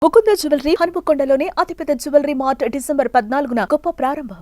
Mukunda jewellery హనుమకొండలోని అతిపెద్ద jewellery mart December 14న గొప్ప ప్రారంభం.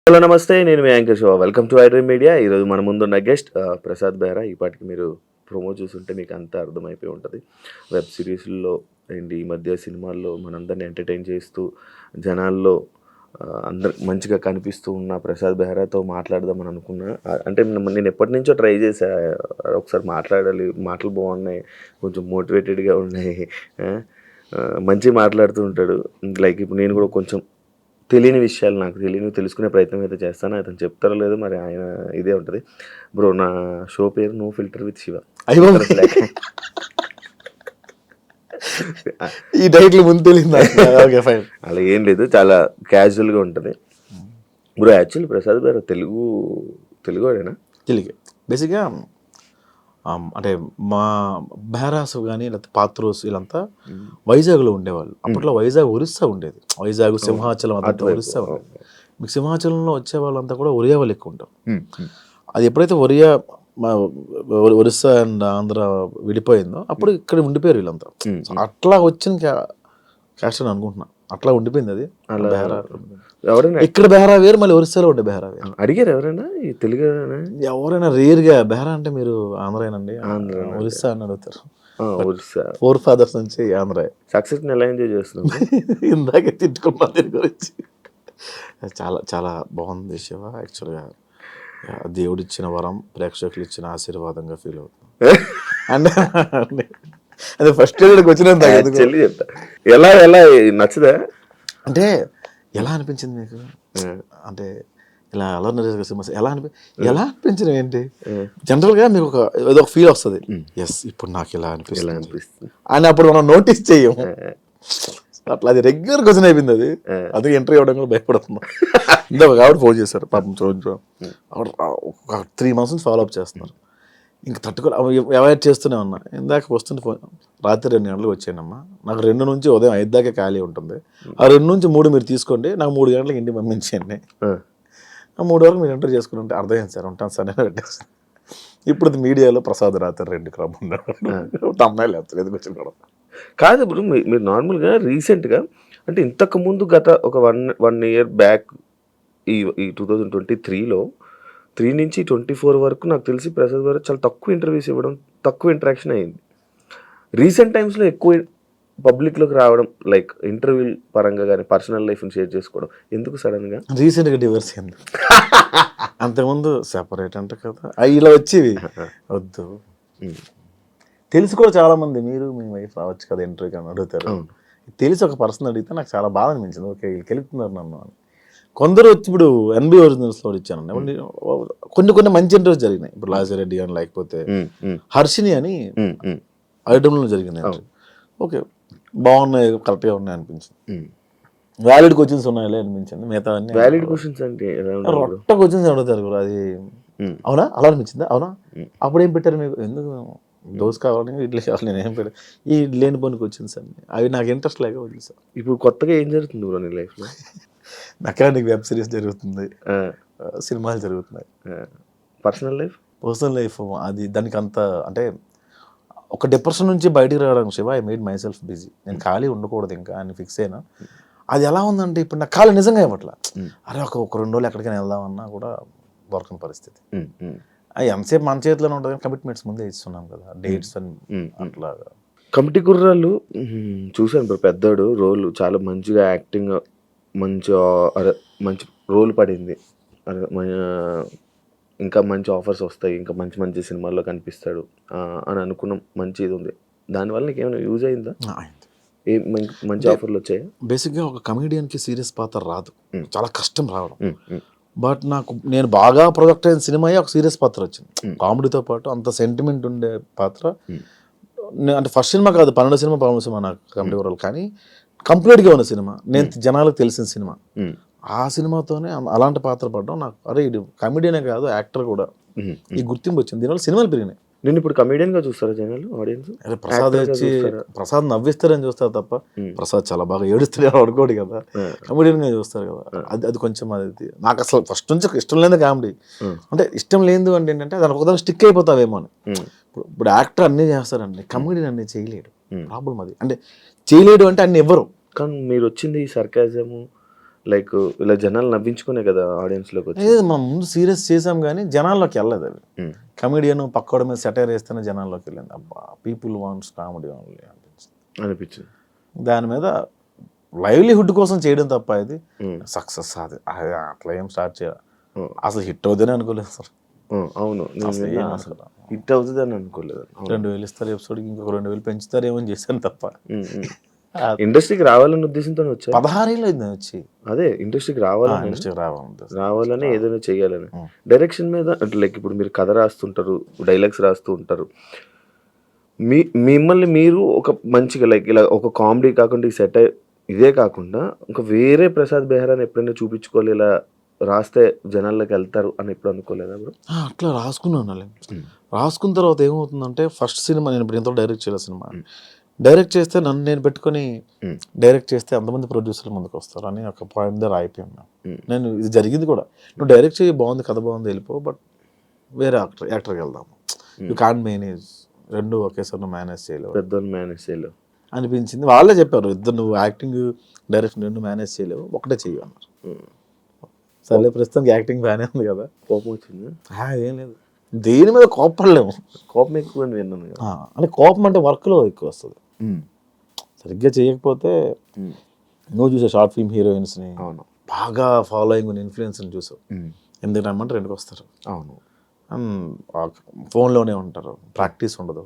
హలో నమస్తే, నేను మీ anchor Shiva. Welcome to iDream media. ఈరోజు మన ముందున్న గెస్ట్ ప్రసాద్ బెహ్రా. ఈ పాటికి మీరు ప్రోమో చూస్తుంటే మీకు అంతా అర్థమైపోయి ఉంటుంది. వెబ్ సిరీస్లో అండ్ ఈ మధ్య సినిమాల్లో మనందరినీ ఎంటర్టైన్ చేస్తూ జనాల్లో అందరు మంచిగా కనిపిస్తూ ఉన్న ప్రసాద్ బెహ్రాతో మాట్లాడదామని అనుకున్నా. అంటే నేను ఎప్పటి నుంచో ట్రై చేశా, ఒకసారి మాట్లాడాలి, మాటలు బాగున్నాయి, కొంచెం మోటివేటెడ్గా ఉన్నాయి, మంచిగా మాట్లాడుతూ ఉంటాడు. లైక్ ఇప్పుడు నేను కూడా కొంచెం తెలియని విషయాలు నాకు తెలుసుకునే ప్రయత్నం అయితే చేస్తాను. అతను చెప్తారో లేదో మరి, ఆయన ఇదే ఉంటుంది. బ్రో, నా షో పేరు నో ఫిల్టర్ విత్ శివ. ఈ టైటిల్ ముందు తెలియదు. Okay fine. అలా ఏం లేదు, చాలా క్యాజువల్గా ఉంటుంది. బ్రో యాక్చువల్లీ ప్రసాద్ గారు తెలుగువాడేనా? తెలుగు బేసిక్గా. అంటే మా బెహ్రాస్ కానీ లేకపోతే పాత్రోస్ వీళ్ళంతా వైజాగ్లో ఉండేవాళ్ళు. అప్పట్లో వైజాగ్ ఒరిస్సా ఉండేది. వైజాగ్ సింహాచలం అదంతా ఒరిస్సా ఉండేది. మీకు సింహాచలంలో వచ్చే వాళ్ళంతా కూడా ఒరియా వాళ్ళు ఎక్కువ ఉంటారు. అది ఎప్పుడైతే ఒరిస్సా అండ్ ఆంధ్ర విడిపోయిందో అప్పుడు ఇక్కడ ఉండిపోయారు వీళ్ళంతా. అట్లా వచ్చిన క్యాస్ట్ అని అనుకుంటున్నా, అట్లా ఉండిపోయింది అది. ఇక్కడ బెహ్రా వేరు, మళ్ళీ ఒరిస్సాలో ఉండే బెహ్రా వేరు. అడిగారు ఎవరైనా ఈ తెలుగు ఎవరైనా రేర్గా బెహ్రా అంటే మీరు ఆంధ్రానండి, ఒరిస్సా అని అడుగుతారు. ఫోర్ ఫాదర్స్ నుంచి ఆంధ్ర. సక్సెస్ ఎలా ఎంజాయ్ చేస్తున్నాం? ఇందాకే తిట్టుకున్నా దీని గురించి. చాలా చాలా బాగుంది శివ. యాక్చువల్గా దేవుడిచ్చిన వరం, ప్రేక్షకులు ఇచ్చిన ఆశీర్వాదంగా ఫీల్ అవుతుంది. అంటే అదే ఫస్ట్ వచ్చినంత చెప్తా. ఎలా నచ్చదా? అంటే ఎలా అనిపించింది మీకు? అంటే ఇలా ఎలా అనిపించడం ఏంటి? జనరల్గా మీకు ఏదో ఒక ఫీల్ వస్తుంది, ఎస్ ఇప్పుడు నాకు ఇలా అనిపిస్తుంది అని. అప్పుడు మనం నోటీస్ చెయ్యం. అట్లా అది రెగ్యులర్ క్వశ్చన్ అయిపోయింది అది. అది ఎంట్రీ అవ్వడం కూడా భయపడుతున్నాం. ఇందాక కాబట్టి ఫోన్ చేశారు పాపం. ఒక 3 months నుంచి ఫాలో అప్ చేస్తున్నారు. ఇంక అవాయిడ్ చేస్తూనే ఉన్నా. ఇందాక వస్తుంటే ఫోన్, రాత్రి 2 గంటలకు వచ్చానమ్మా, నాకు 2 నుంచి ఉదయం 5 దాకా ఖాళీ ఉంటుంది. ఆ 2 నుంచి 3 మీరు తీసుకోండి, నాకు 3 గంటలకు ఇంటికి పంపించండి. ఆ 3 వరకు మీరు ఎంటర్ చేసుకుని ఉంటే అర్థమైంది సార్, ఉంటాను సార్ నేను పెట్టేస్తాను. ఇప్పుడు మీడియాలో ప్రసాద్ రాత్రి 2 క్రమం అమ్మాయిలు లేస్తారు ఎందుకు వచ్చిన కాదు. ఇప్పుడు మీరు నార్మల్గా రీసెంట్గా అంటే ఇంతకుముందు గత ఒక 1 year బ్యాక్ ఈ 2023లో 3 నుంచి 24 వరకు నాకు తెలిసి ప్రసాద్ గారు చాలా తక్కువ ఇంటర్వ్యూస్ ఇవ్వడం, తక్కువ ఇంటరాక్షన్ అయింది. రీసెంట్ టైమ్స్లో ఎక్కువ పబ్లిక్లోకి రావడం, లైక్ ఇంటర్వ్యూ పరంగా కానీ పర్సనల్ లైఫ్ని షేర్ చేసుకోవడం. ఎందుకు సడన్గా? రీసెంట్గా డివర్స్ అయింది. అంతకుముందు సెపరేట్ అంటే కదా ఇలా వచ్చేవి. వద్దు తెలిసి కూడా చాలా మంది మీరు మీ వైఫ్ రావచ్చు కదా ఇంటర్వ్యూకి అని అడుగుతారు. తెలిసి ఒక పర్సన్ అడిగితే నాకు చాలా బాధ అనిపించింది. ఓకే వీళ్ళు గెలుపుతున్నారు నన్ను అని. కొందరు వచ్చి ఇప్పుడు ఎన్బి ఒరిజినల్స్లో ఇచ్చాను. కొన్ని మంచి ఇంటర్వ్యూస్ జరిగినాయి. ఇప్పుడు లాజిరెడ్డి అని లేకపోతే హర్షిని అని ఐటమ్లో జరిగింది. ఓకే బాగున్నాయి, కరెక్ట్గా ఉన్నాయి అనిపించింది. వ్యాలిడ్ క్వశ్చన్స్ ఉన్నాయలే అనిపించింది. మిగతా అన్ని వ్యాలిడ్ క్వశ్చన్స్ అంటే రొట్ట క్వశ్చన్స్ అడుగుతారు కూడా. అది అవునా అలా అనిపించిందా? అవునా అప్పుడు ఏం పెట్టారు మీకు? ఎందుకు దోశ కావాలని ఇడ్లీ కావాలి, నేను ఏం పెట్టాను ఈ లేని పనికి వచ్చింది సార్. అవి నాకు ఇంట్రెస్ట్ లేక వదిలి సార్. ఇప్పుడు కొత్తగా ఏం జరుగుతుంది బ్రో నీ లైఫ్లో? మెకానిక్ వెబ్ సిరీస్ జరుగుతుంది, సినిమాలు జరుగుతున్నాయి. పర్సనల్ లైఫ్ అది దానికి అంత అంటే ఒక డిప్రెషన్ నుంచి బయటికి రావడానికి Shiva I made my self busy. నేను ఖాళీ ఉండకూడదు ఇంకా అని ఫిక్స్ అయినా. అది ఎలా ఉందంటే ఇప్పుడు నాకు ఖాళీ నిజంగా ఇవ్వట్లా. అరే ఒక 2 రోజులు ఎక్కడికైనా వెళ్దామన్నా కూడా దొరకని పరిస్థితి. అది ఎంతసేపు మన చేతిలోనే ఉంటుంది. కమిట్మెంట్స్ ముందే ఇస్తున్నాం కదా, డేట్స్ అని అట్లాగా. కమిటీ కుర్రాళ్ళు చూశాను బ్రో, పెద్దోడు రోల్ చాలా మంచిగా యాక్టింగ్, మంచి రోల్ పడింది. ఇంకా మంచి ఆఫర్స్ వస్తాయి, ఇంకా మంచి మంచి సినిమాల్లో కనిపిస్తాడు అని అనుకున్నాం. మంచి ఇది ఉంది. దానివల్ల నీకు ఏమైనా యూజ్ అయిందా? మంచి ఆఫర్లు వచ్చాయి. బేసిక్గా ఒక కమెడియన్కి సీరియస్ పాత్ర రాదు, చాలా కష్టం రావడం. బట్ నేను బాగా ప్రొజెక్ట్ అయిన సినిమా ఒక సీరియస్ పాత్ర వచ్చింది. కామెడీతో పాటు అంత సెంటిమెంట్ ఉండే పాత్ర. అంటే ఫస్ట్ సినిమా కాదు, 12 సినిమా నాకు కమెడీ వరల్. కానీ కంప్లీట్గా ఉన్న సినిమా, నేను జనాలకు తెలిసిన సినిమా. ఆ సినిమాతోనే అలాంటి పాత్ర పడడం నాకు అరే ఇది కమెడియనే కాదు యాక్టర్ కూడా ఈ గుర్తింపు వచ్చింది. దీనివల్ల సినిమాలు పెరిగినాయి. నేను ఇప్పుడు కమెడియన్ గా చూస్తారా జనాలు, ఆడియన్స్? అరే ప్రసాద్ నవ్విస్తారని చూస్తారు తప్ప ప్రసాద్ చాలా బాగా ఏడుస్తాడు అనుకోడు కదా, కమెడియన్ గా చూస్తారు కదా. అది కొంచెం అది నాకు అసలు ఫస్ట్ నుంచి ఇష్టం లేదు కామెడీ. అంటే ఇష్టం లేదు అంటే ఏంటంటే దానికి ఒకదాని స్టిక్ అయిపోతావేమో అని. ఇప్పుడు యాక్టర్ అన్నీ చేస్తారండి, కమెడియన్ అన్నీ చేయలేడు. ప్రాబ్లం అది. అంటే చేయలేడు అంటే అన్ని ఇవ్వరు. కానీ మీరు వచ్చింది ఈ సర్కాజము లైక్ ఇలా జనాలు నవ్వించుకునే కదా ఆడియన్స్ లోకి వచ్చి. మనం ముందు సీరియస్ చేసాం కానీ జనాల్లోకి వెళ్ళదు. అవి కమెడియన్ పక్కోడ మీద సెటైర్ వేస్తేనే జనాల్లోకి వెళ్ళింది. అబ్బా పీపుల్ వాంట్స్ కామెడీ ఓన్లీ అనిపించింది. దాని మీద లైవ్లీహుడ్ కోసం చేయడం తప్ప ఇది సక్సెస్ అది అట్లా ఏం స్టార్ట్ చేయాలి. అసలు హిట్ అవుతుందని అనుకోలేదు సార్. అవును, హిట్ అవుతుంది అని అనుకోలేదు. 2000 ఇస్తారు ఎపిసోడ్కి, ఇంకొక 2000 పెంచుతారేమో అని చేశాను తప్ప. ఇండస్ట్రీకి రావాలన్న ఉద్దేశంతో వచ్చా? 16 ఏళ్ళు అయింది వచ్చి. అదే ఇండస్ట్రీకి రావాలని ఏదైనా చెయ్యాలని. డైరెక్షన్ మీద అంటే లైక్ ఇప్పుడు మీరు కథ రాస్తుంటారు, డైలాగ్స్ రాస్తూ ఉంటారు. మిమ్మల్ని మీరు ఒక మంచిగా లైక్ ఇలా ఒక కామెడీ కాకుండా ఈ సెట్ ఇదే కాకుండా ఇంకా వేరే ప్రసాద్ బెహ్రాని ఎప్పుడైనా చూపించుకోవాలి, ఇలా రాస్తే జనాల్లోకి వెళ్తారు అని ఎప్పుడు అనుకోలేదా బ్రో? అట్లా రాసుకున్నాను. రాసుకున్న తర్వాత ఏమవుతుందంటే ఫస్ట్ సినిమా నేను ఇప్పుడు ఎంతో డైరెక్ట్ చేయాలి సినిమా. డైరెక్ట్ చేస్తే నన్ను నేను పెట్టుకొని డైరెక్ట్ చేస్తే అంతమంది ప్రొడ్యూసర్లు ముందుకు వస్తారు అని ఒక పాయింట్ దగ్గర అయిపోయాను. నేను ఇది జరిగింది కూడా, నువ్వు డైరెక్ట్ చేయి బాగుంది, కథ బాగుంది, వెళ్ళిపో, బట్ వేరే యాక్టర్కి వెళ్దాము. యూ కాంట్ మేనేజ్, రెండు ఒకేసారి నువ్వు మేనేజ్ చేయలేవు అనిపించింది. వాళ్ళే చెప్పారు, ఇద్దరు నువ్వు యాక్టింగ్ డైరెక్షన్ రెండు మేనేజ్ చేయలేవు, ఒకటే చెయ్యి అన్నారు. సరే ప్రస్తుతానికి యాక్టింగ్ బాగానే ఉంది కదా. కోపం వచ్చింది? ఏం లేదు, దేని మీద కోపడలేము. కోపం ఎక్కువ విన్నాను. అంటే కోపం అంటే వర్క్లో ఎక్కువ వస్తుంది. సరిగ్గా చేయకపోతే నువ్వు చూసే షార్ట్ ఫిల్మ్ హీరోయిన్స్ని బాగా ఫాలోయింగ్ ఉన్న ఇన్ఫ్లుయెన్స్ని చూసావు, ఎందుకు రమ్మంటే రెండుకి వస్తారు. అవును, ఫోన్లోనే ఉంటారు, ప్రాక్టీస్ ఉండదు.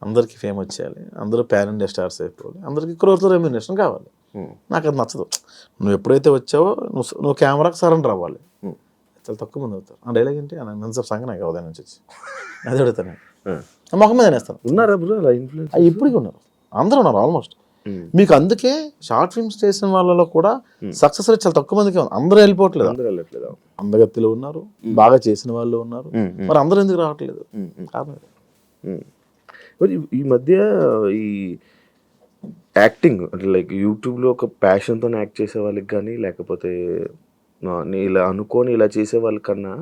అందరికీ ఫేమ్ వచ్చేయాలి, అందరూ ప్యాన్ ఇండియా స్టార్స్ అయిపోవాలి, అందరికీ క్రోర్స్ రెమ్యూనరేషన్ కావాలి. నాకు అది నచ్చదు. నువ్వు ఎప్పుడైతే వచ్చావో నువ్వు కెమెరాకి సరెండర్ అవ్వాలి. చాలా తక్కువ మంది అవుతారు. ఆ డైలాగ్ ఏంటి మంచి సంగతి నాకు ఉదయం నుంచి వచ్చి అది అడుగుతాను, మొహం మీద నేస్తాను. ఉన్నారా బ్రో అలా ఇన్ఫ్లుయెన్స్? ఇప్పటికీ ఉన్నారు, అందరూ ఉన్నారు ఆల్మోస్ట్. మీకు అందుకే షార్ట్ ఫిల్మ్స్ చేసిన వాళ్ళలో కూడా సక్సెస్ రేట్ చాలా తక్కువ మందికి ఉంది. అందరూ వెళ్ళిపోవట్లేదు. అందగత్తిలో ఉన్నారు, బాగా చేసిన వాళ్ళు ఉన్నారు, మరి అందరూ ఎందుకు రావట్లేదు? ఈ మధ్య ఈ యాక్టింగ్ అంటే లైక్ యూట్యూబ్లో ఒక ప్యాషన్తో యాక్ట్ చేసే వాళ్ళకి కానీ, లేకపోతే ఇలా అనుకొని ఇలా చేసే వాళ్ళకన్నా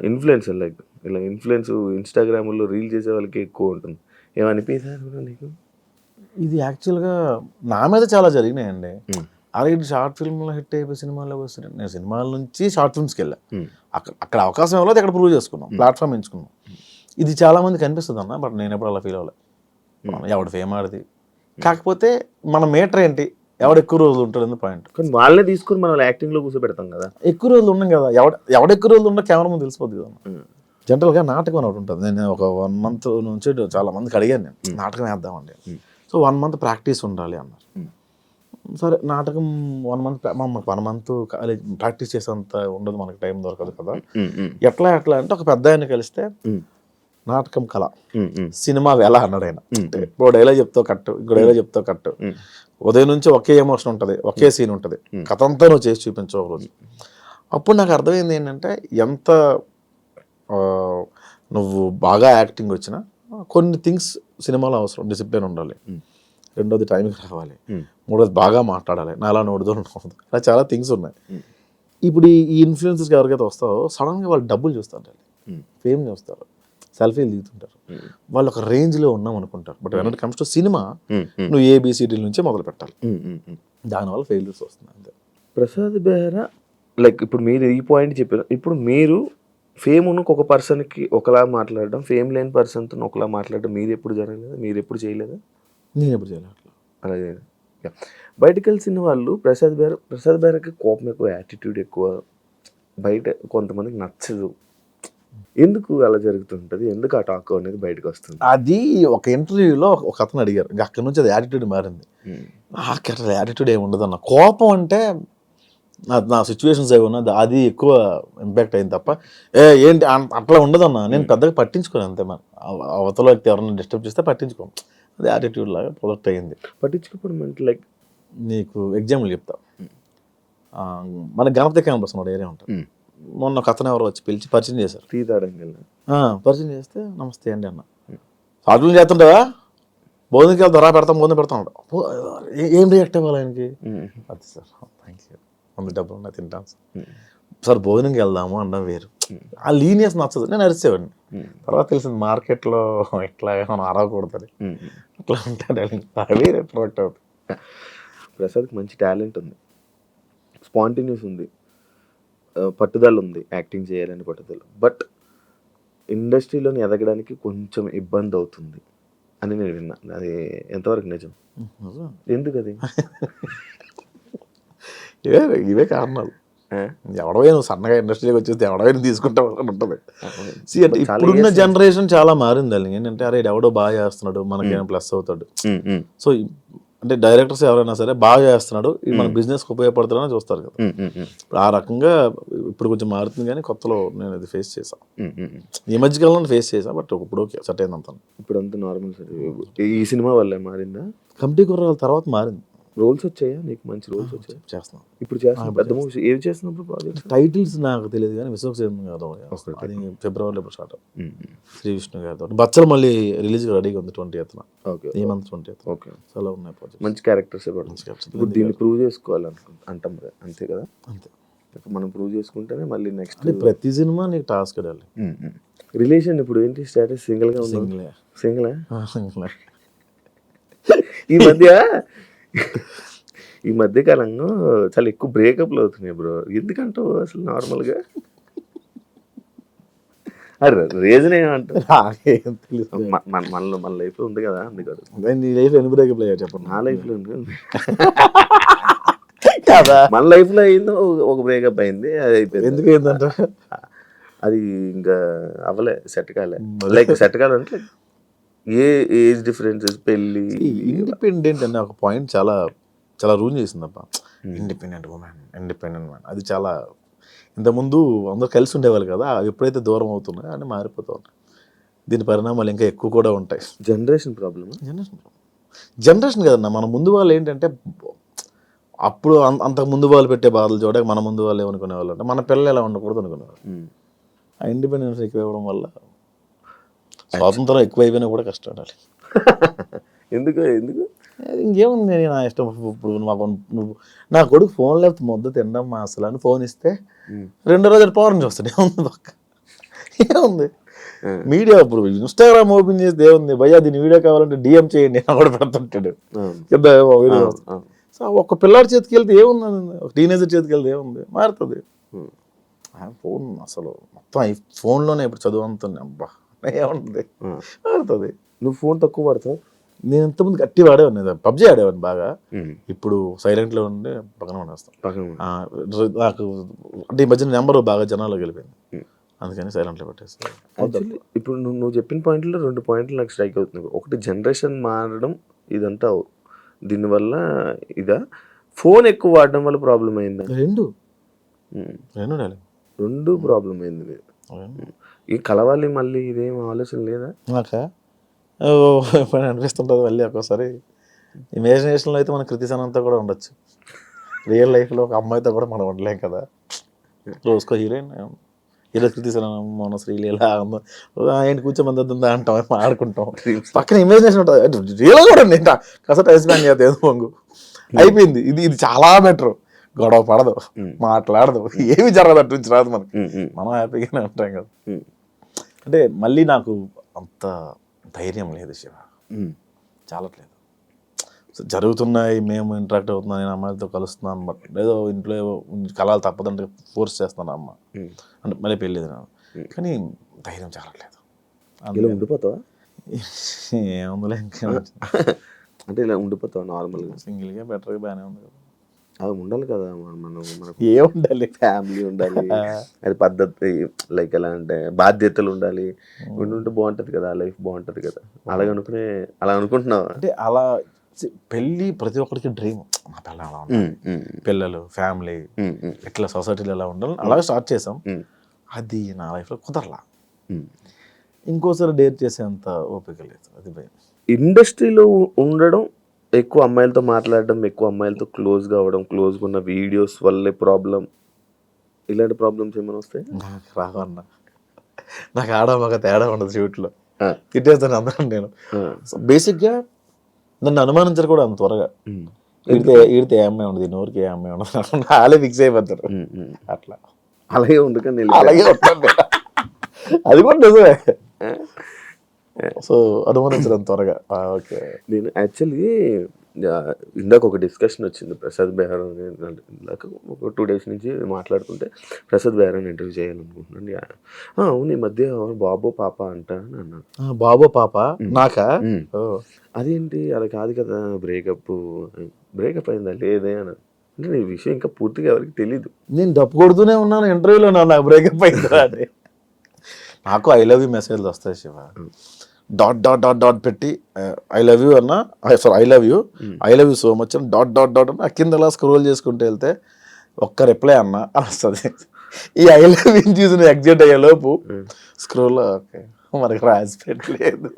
ఇన్ఫ్లుయెన్సర్ లైక్ ఇలా ఇన్స్టాగ్రామ్లో రీల్ చేసే వాళ్ళకి ఎక్కువ ఉంటుంది. ఏమనిపించారు నీకు? ఇది యాక్చువల్గా నా మీద చాలా జరిగినాయండి. అలాగే షార్ట్ ఫిల్మ్లో హిట్ అయిపోయి సినిమాల్లోకి వస్తున్నాయి. నేను సినిమాల నుంచి షార్ట్ ఫిల్మ్స్కి వెళ్ళా, అక్కడ అవకాశం ఇవ్వలేదు, అక్కడ ప్రూవ్ చేసుకున్నాం, ప్లాట్ఫామ్ ఎంచుకున్నాం. ఇది చాలా మందికి అనిపిస్తుంది అన్న, బట్ నేను ఎప్పుడు అలా ఫీల్ అవ్వలేదు. ఎవడు ఫేమ్ ఆడిది, కాకపోతే మన మీటర్ ఏంటి, ఎవడు ఎక్కువ రోజులు ఉంటాడు పాయింట్. కానీ వాళ్ళే తీసుకుని మనం యాక్టింగ్లో కూర్చోబెడతాం కదా. ఎక్కువ రోజులు ఉన్నాం కదా, ఎవడు ఎక్కువ రోజులు ఉన్నా కెమెరా ముందు తెలిసిపోద్ది కదా. జనరల్గా నాటకం అని ఒకటి ఉంటుంది. నేను ఒక 1 month నుంచి చాలా మందికి అడిగాను, నేను నాటకం వేద్దామండి. సో 1 month ప్రాక్టీస్ ఉండాలి అన్నారు. సరే నాటకం 1 month మాకు 1 month కాలేజ్ ప్రాక్టీస్ చేసేంత ఉండదు, మనకి టైం దొరకదు కదా. ఎట్లా అంటే ఒక పెద్ద ఆయన కలిస్తే నాటకం కళ, సినిమా ఎలా అన్నాడు ఆయన. ఇప్పుడు డైలాగ్ చెప్తావు కట్టు, ఇంకో డైలాగ్ చెప్తావు కట్టు, ఉదయం నుంచి ఒకే ఎమోషన్ ఉంటుంది, ఒకే సీన్ ఉంటుంది, కథ అంతా నువ్వు చేసి చూపించవు ఒక రోజు. అప్పుడు నాకు అర్థమైంది ఏంటంటే ఎంత నువ్వు బాగా యాక్టింగ్ వచ్చినా కొన్ని థింగ్స్ సినిమాలో అవసరం. డిసిప్లిన్ ఉండాలి, రెండోది టైంకి రావాలి, మూడోది బాగా మాట్లాడాలి, నాలా నోడుదో ఉండదు, ఇలా చాలా థింగ్స్ ఉన్నాయి. ఇప్పుడు ఈ ఇన్ఫ్లుయెన్సర్స్కి ఎవరికైతే వస్తారో సడన్గా వాళ్ళు డబ్బులు చూస్తారు, ఫేమ్ చూస్తారు, సెల్ఫీలు దిగుతుంటారు, వాళ్ళు ఒక రేంజ్లో ఉన్నాం అనుకుంటారు. But when it comes to cinema నువ్వు ఏబిసిడీల నుంచే మొదలు పెట్టాలి, దానివల్ల ఫెయిల్యూర్స్ వస్తున్నాయి అంతే. ప్రసాద్ బెహ్రా లైక్ ఇప్పుడు మీరు ఈ పాయింట్ చెప్పారు. ఇప్పుడు మీరు ఫేమ్ ఉన్న ఒక పర్సన్కి ఒకలా మాట్లాడడం, ఫేమ్ లేని పర్సన్తో ఒకలా మాట్లాడడం మీరు ఎప్పుడు జరగలేదు, మీరు ఎప్పుడు చేయలేదా? నేను ఎప్పుడు చేయలేదు అలాగే. బయటకు వెళ్ళిన వాళ్ళు ప్రసాద్ బెహ్రాకి కోపం ఎక్కువ, యాటిట్యూడ్ ఎక్కువ, బయట కొంతమందికి నచ్చదు. ఎందుకు అలా జరుగుతుంటుంది? ఎందుకు ఆ టాక్ అనేది బయటకు వస్తుంది? అది ఒక ఇంటర్వ్యూలో ఒక అతను అడిగారు, ఇంకా అక్కడ నుంచి అది యాటిట్యూడ్ మారింది. అక్కడ యాటిట్యూడ్ ఏమి ఉండదు అన్న, కోపం అంటే నా సిచ్యువేషన్స్ ఏమన్నా అది ఎక్కువ ఇంపాక్ట్ అయింది తప్ప ఏంటి అట్లా ఉండదన్నా. నేను పెద్దగా పట్టించుకోను అంతే. మన అవతల వ్యక్తి ఎవరైనా డిస్టర్బ్ చేస్తే పట్టించుకోను, అది యాటిట్యూడ్ లాగా ప్రొడక్ట్ అయ్యింది. పట్టించుకోవడం అంటే లైక్ నీకు ఎగ్జాంపుల్ చెప్తా. మన గణపతి క్యాంపస్ ఒక ఏరియా ఉంటుంది. మొన్న ఒక అతను ఎవరో వచ్చి పిలిచి పరిచయం చేశారు. పరిచయం చేస్తే నమస్తే అండి అన్న, సాధువులు చేస్తుంటావా, భోజనంకి వెళ్తా రా, భోజనం పెడతాను. ఏం రియాక్ట్ అవ్వాలి ఆయనకి? అది సార్ థ్యాంక్ యూ, వంద డబ్బులు ఉన్నాయి తింటాను సార్, భోజనంకి వెళ్దాము అన్న వేరు. ఆ లీనియస్ నచ్చదు, నేను అరిచేవాడిని. తర్వాత తెలిసింది మార్కెట్లో ఇట్లా మనం అరవకూడదని, అట్లా ఉంటాడు వేరే ప్రొడక్ట్ అవుతుంది. ప్రసాద్కి మంచి టాలెంట్ ఉంది, స్పాంటేనియస్ ఉంది, పట్టుదల ఉంది, యాక్టింగ్ చేయాలని పట్టుదల. బట్ ఇండస్ట్రీలోని ఎదగడానికి కొంచెం ఇబ్బంది అవుతుంది అని నేను విన్నా. అది ఎంతవరకు నిజం? ఎందుకు అది? ఇవే కారణాలు. ఎవడవే నువ్వు సన్నగా ఇండస్ట్రీకి వచ్చేస్తే ఎవడవైనా తీసుకుంటావు అని ఉంటుంది. అంటే ఇప్పుడున్న జనరేషన్ చాలా మారింది. అది ఏంటంటే అరే ఎవడో బాగా చేస్తున్నాడు మనకేమైనా ప్లస్ అవుతాడు. సో అంటే డైరెక్టర్స్ ఎవరైనా సరే బాగా చేస్తున్నాడు, ఇది మన బిజినెస్కి ఉపయోగపడుతుందని చూస్తారు కదా. ఇప్పుడు ఆ రకంగా ఇప్పుడు కొంచెం మారుతుంది, కానీ కొత్తలో నేను అది ఫేస్ చేశాను. ఈ మధ్యకాలంలో ఫేస్ చేశాను, బట్ ఇప్పుడు ఓకే సెట్ అయింది అంతా. ఇప్పుడు అంతా నార్మల్ సార్. ఈ సినిమా వల్లే మారిందా? కమిటీ కుర్రాల తర్వాత మారింది. రోల్స్ వచ్చాయా నీకు? మంచి రోల్స్ వచ్చాయి? చేస్తున్నాం ఇప్పుడు చేస్తున్నాం. పెద్ద మూవీస్ ఏవి చేస్తున్నప్పుడు ప్రాజెక్ట్ టైటిల్స్ నాకు తెలియదు, కానీ విశ్వక్సేన్ గారు అది ఫిబ్రవరిలో ఇప్పుడు స్టార్ట్. శ్రీ విష్ణు గారితో బచ్చలు మళ్ళీ రిలీజ్ రెడీగా ఉంది 20th. ఓకే, ఈ మంత్ 20th. ఓకే, చాలా ఉన్నాయి ప్రాజెక్ట్. మంచి క్యారెక్టర్స్. ఇప్పుడు దీన్ని ప్రూవ్ చేసుకోవాలంటాం కదా, అంతే కదా? అంతే, మనం ప్రూవ్ చేసుకుంటేనే మళ్ళీ నెక్స్ట్. ప్రతి సినిమా నీకు టాస్క్ అడాలి. రిలేషన్ ఇప్పుడు ఏంటి స్టేటస్? సింగిల్గా ఉంది? సింగిల్. ఈ మధ్య కాలంలో చాలా ఎక్కువ బ్రేకప్లు అవుతున్నాయి బ్రో, ఎందుకంటావు అసలు? నార్మల్గా అరే రీజన్ ఏమంటారు? మన లైఫ్లో ఉంది కదా, అందుకని. నీ లైఫ్ ఎన్ని బ్రేకప్లు అయ్యా చెప్పండి? నా లైఫ్లో ఉంది మన లైఫ్లో అయిందో ఒక బ్రేకప్ అయింది, అది అయిపోయింది. ఎందుకు అయిందంట? అది ఇంకా అవ్వలే, సెట్ కాలే. లైక్ సెట్ కాలంటే ఏ ఏజ్ డిఫరెన్సెస్, పెళ్ళి. ఇండిపెండెంట్ అనే ఒక పాయింట్ చాలా చాలా రూల్ చేసిందప్ప. ఇండిపెండెంట్ మ్యాన్ అది చాలా. ఇంతకుముందు అందరూ కలిసి ఉండేవాళ్ళు కదా, ఎప్పుడైతే దూరం అవుతున్నాయో అని మారిపోతూ ఉంటాయి. దీని పరిణామాలు ఇంకా ఎక్కువ కూడా ఉంటాయి. Generation problem. జనరేషన్ కదన్నా, మన ముందు వాళ్ళు ఏంటంటే అప్పుడు అంతకు ముందు వాళ్ళు పెట్టే బాధలు చూడక మన ముందు వాళ్ళు ఏమనుకునేవాళ్ళు అంటే మన పిల్లలు ఎలా ఉండకూడదు అనుకునేవాళ్ళు. ఆ ఇండిపెండెన్స్ ఎక్కువ ఇవ్వడం వల్ల స్వాతంత్రం ఎక్కువ అయిపోయినా కూడా కష్టపడాలి. ఎందుకు ఇంకేముంది, నా ఇష్టం. ఇప్పుడు నువ్వు నా కొడుకు ఫోన్ లేకపోతే ముద్ద తినడం అసలు అని ఫోన్ ఇస్తే 2 రోజులు పవర్ చూస్తాడు, ఏముంది పక్క, ఏముంది. మీడియా ఇప్పుడు ఇన్స్టాగ్రామ్ ఓపెన్ చేస్తే ఏముంది, భయ్యా దీని వీడియో కావాలంటే డిఎం చేయండి అని కూడా పెడుతుంటాడు. సో ఒక పిల్లాడి చేతికి వెళ్తే ఏముంది, ఒక టీనేజర్ చేతికి వెళ్తే ఏముంది, మారుతుంది. ఫోన్ అసలు మొత్తం ఈ ఫోన్లోనే ఇప్పుడు చదువు అంతుంది. అబ్బా ఏముంటుంది, మారుతుంది. నువ్వు ఫోన్ తక్కువ వాడతావు? నేను ఇంతకుముందు గట్టి వాడేవాడిని, పబ్జీ ఆడేవాడిని బాగా. ఇప్పుడు సైలెంట్లో ఉండి పక్కన పడేస్తాను. నాకు అంటే ఈ మధ్యన నెంబర్ బాగా జనాల్లోకి వెళ్ళిపోయింది. అందుకని సైలెంట్లో పెట్టేసి యాక్చువల్లీ ఇప్పుడు నువ్వు చెప్పిన పాయింట్లో 2 పాయింట్లు నాకు స్ట్రైక్ అవుతుంది. ఒకటి జనరేషన్ మారడం ఇదంతా దీనివల్ల ఇదా, ఫోన్ ఎక్కువ వాడడం వల్ల ప్రాబ్లం అయిందా? రెండు ప్రాబ్లం అయింది. ఈ కలవాలి మళ్ళీ ఇదేం ఆలోచన లేదా? నాకా ఎప్పుడైనా అనిపిస్తుంటుంది మళ్ళీ ఒక్కోసారి. ఇమాజినేషన్లో అయితే మన కృతిసనంతా కూడా ఉండొచ్చు, రియల్ లైఫ్లో ఒక అమ్మాయితో కూడా మనం ఉండలేం కదా. రోజుకో హీరోయిన్, హీరో కృతిసనం, మన శ్రీలీల ఆయన కూర్చోమందా అంటాం, ఆడుకుంటాం, పక్కన ఇమాజినేషన్ ఉంటుంది. రియల్ కూడా ఉంది, కాస్త టైం స్పెండ్ చేద్దాం పొంగు అయిపోయింది. ఇది చాలా బెటర్. గొడవ పడదు, మాట్లాడదు, ఏమి జరగదు, అటు నుంచి రాదు మనకి, మనం హ్యాపీగానే ఉంటాం కదా. అంటే మళ్ళీ నాకు అంత ధైర్యం లేదు శివ, చాలట్లేదు. జరుగుతున్నాయి, మేము ఇంటరాక్ట్ అవుతున్నాం, నేను అమ్మాయిలతో కలుస్తున్నాను, బట్ ఏదో ఇంట్లో కలాలు తప్పదంటే ఫోర్స్ చేస్తాను అమ్మ అంటే మళ్ళీ పెళ్ళేది నాకు, కానీ ధైర్యం చాలట్లేదు. ఇలా ఉండిపోతావా? ఏముందిలే ఇంకా అంటే ఇలా ఉండిపోతావా నార్మల్గా? సింగిల్గా బెటర్గా బాగానే ఉంది కదా. అది ఉండాలి కదా, మనకు ఏముండాలి, ఫ్యామిలీ ఉండాలి, అది పద్ధతి, లైక్ ఎలా అంటే బాధ్యతలు ఉండాలి, ఉంటే బాగుంటుంది కదా, లైఫ్ బాగుంటుంది కదా. అలా అనుకుంటున్నావా? అంటే అలా పెళ్ళి ప్రతి ఒక్కరికి డ్రీమ్. నా పిల్ల అలా ఉండాలి, పిల్లలు, ఫ్యామిలీ, ఇట్లా సొసైటీలో ఎలా ఉండాలి, అలాగే స్టార్ట్ చేసాం. అది నా లైఫ్లో కుదరలా. ఇంకోసారి డేర్ చేసేంత ఓపిక లేదు, అది భయం. ఇండస్ట్రీలో ఉండడం, ఎక్కువ అమ్మాయిలతో మాట్లాడడం, ఎక్కువ అమ్మాయిలతో క్లోజ్గా అవ్వడం, క్లోజ్గా ఉన్న వీడియోస్ వల్లే ప్రాబ్లం, ఇలాంటి ప్రాబ్లమ్స్ ఏమైనా వస్తాయి? నాకు రావన్నా, నాకు ఆడ మగ తేడా ఉండదు షూట్లో, తిట్టేస్తాను అందరం. నేను బేసిక్గా నన్ను అనుమానించరు కూడా అంత త్వరగా. ఈడితే ఏ అమ్మాయి ఉండదు, నోరికి ఏ అమ్మాయి ఉండదు, వాళ్ళే ఫిక్స్ అయిపోతారు. అట్లా అలాగే ఉండకండి, అలాగే ఉంటుంది, అది కూడా నిజమే. సో అనుమానించడం త్వరగా. ఓకే, నేను యాక్చువల్లీ ఇందాక ఒక డిస్కషన్ వచ్చింది ప్రసాద్ బెహ్రా, ఇందాక ఒక 2 days నుంచి మాట్లాడుకుంటే ప్రసాద్ బెహ్రాని ఇంటర్వ్యూ చేయాలనుకుంటున్నాను. అవును, ఈ మధ్య బాబో పాప అంట అని అన్నాడు. బాబో పాప నాకా? అదేంటి అలా కాదు కదా, బ్రేకప్ అయిందా లేదే అని అంటే, ఈ విషయం ఇంకా పూర్తిగా ఎవరికి తెలీదు. నేను డప్పు కొడుతూనే ఉన్నాను ఇంటర్వ్యూలో, నాకు బ్రేకప్ అయిందా అని. నాకు ఐ లవ్ యూ మెసేజ్లు వస్తాయి Shiva, dot dot dot dot పెట్టి ఐ లవ్ యూ అన్న, sorry I love you so much అని డాట్ డాట్ డాట్ అన్న కింద అలా స్క్రోల్ చేసుకుంటూ వెళ్తే ఒక్క రిప్లై అన్న అని వస్తుంది. ఈ ఐ లవ్ యూ చూసిన ఎగ్జిట్ అయ్యే లోపు స్క్రోల్ ఓకే మనకి రాసి పెట్టలేదు.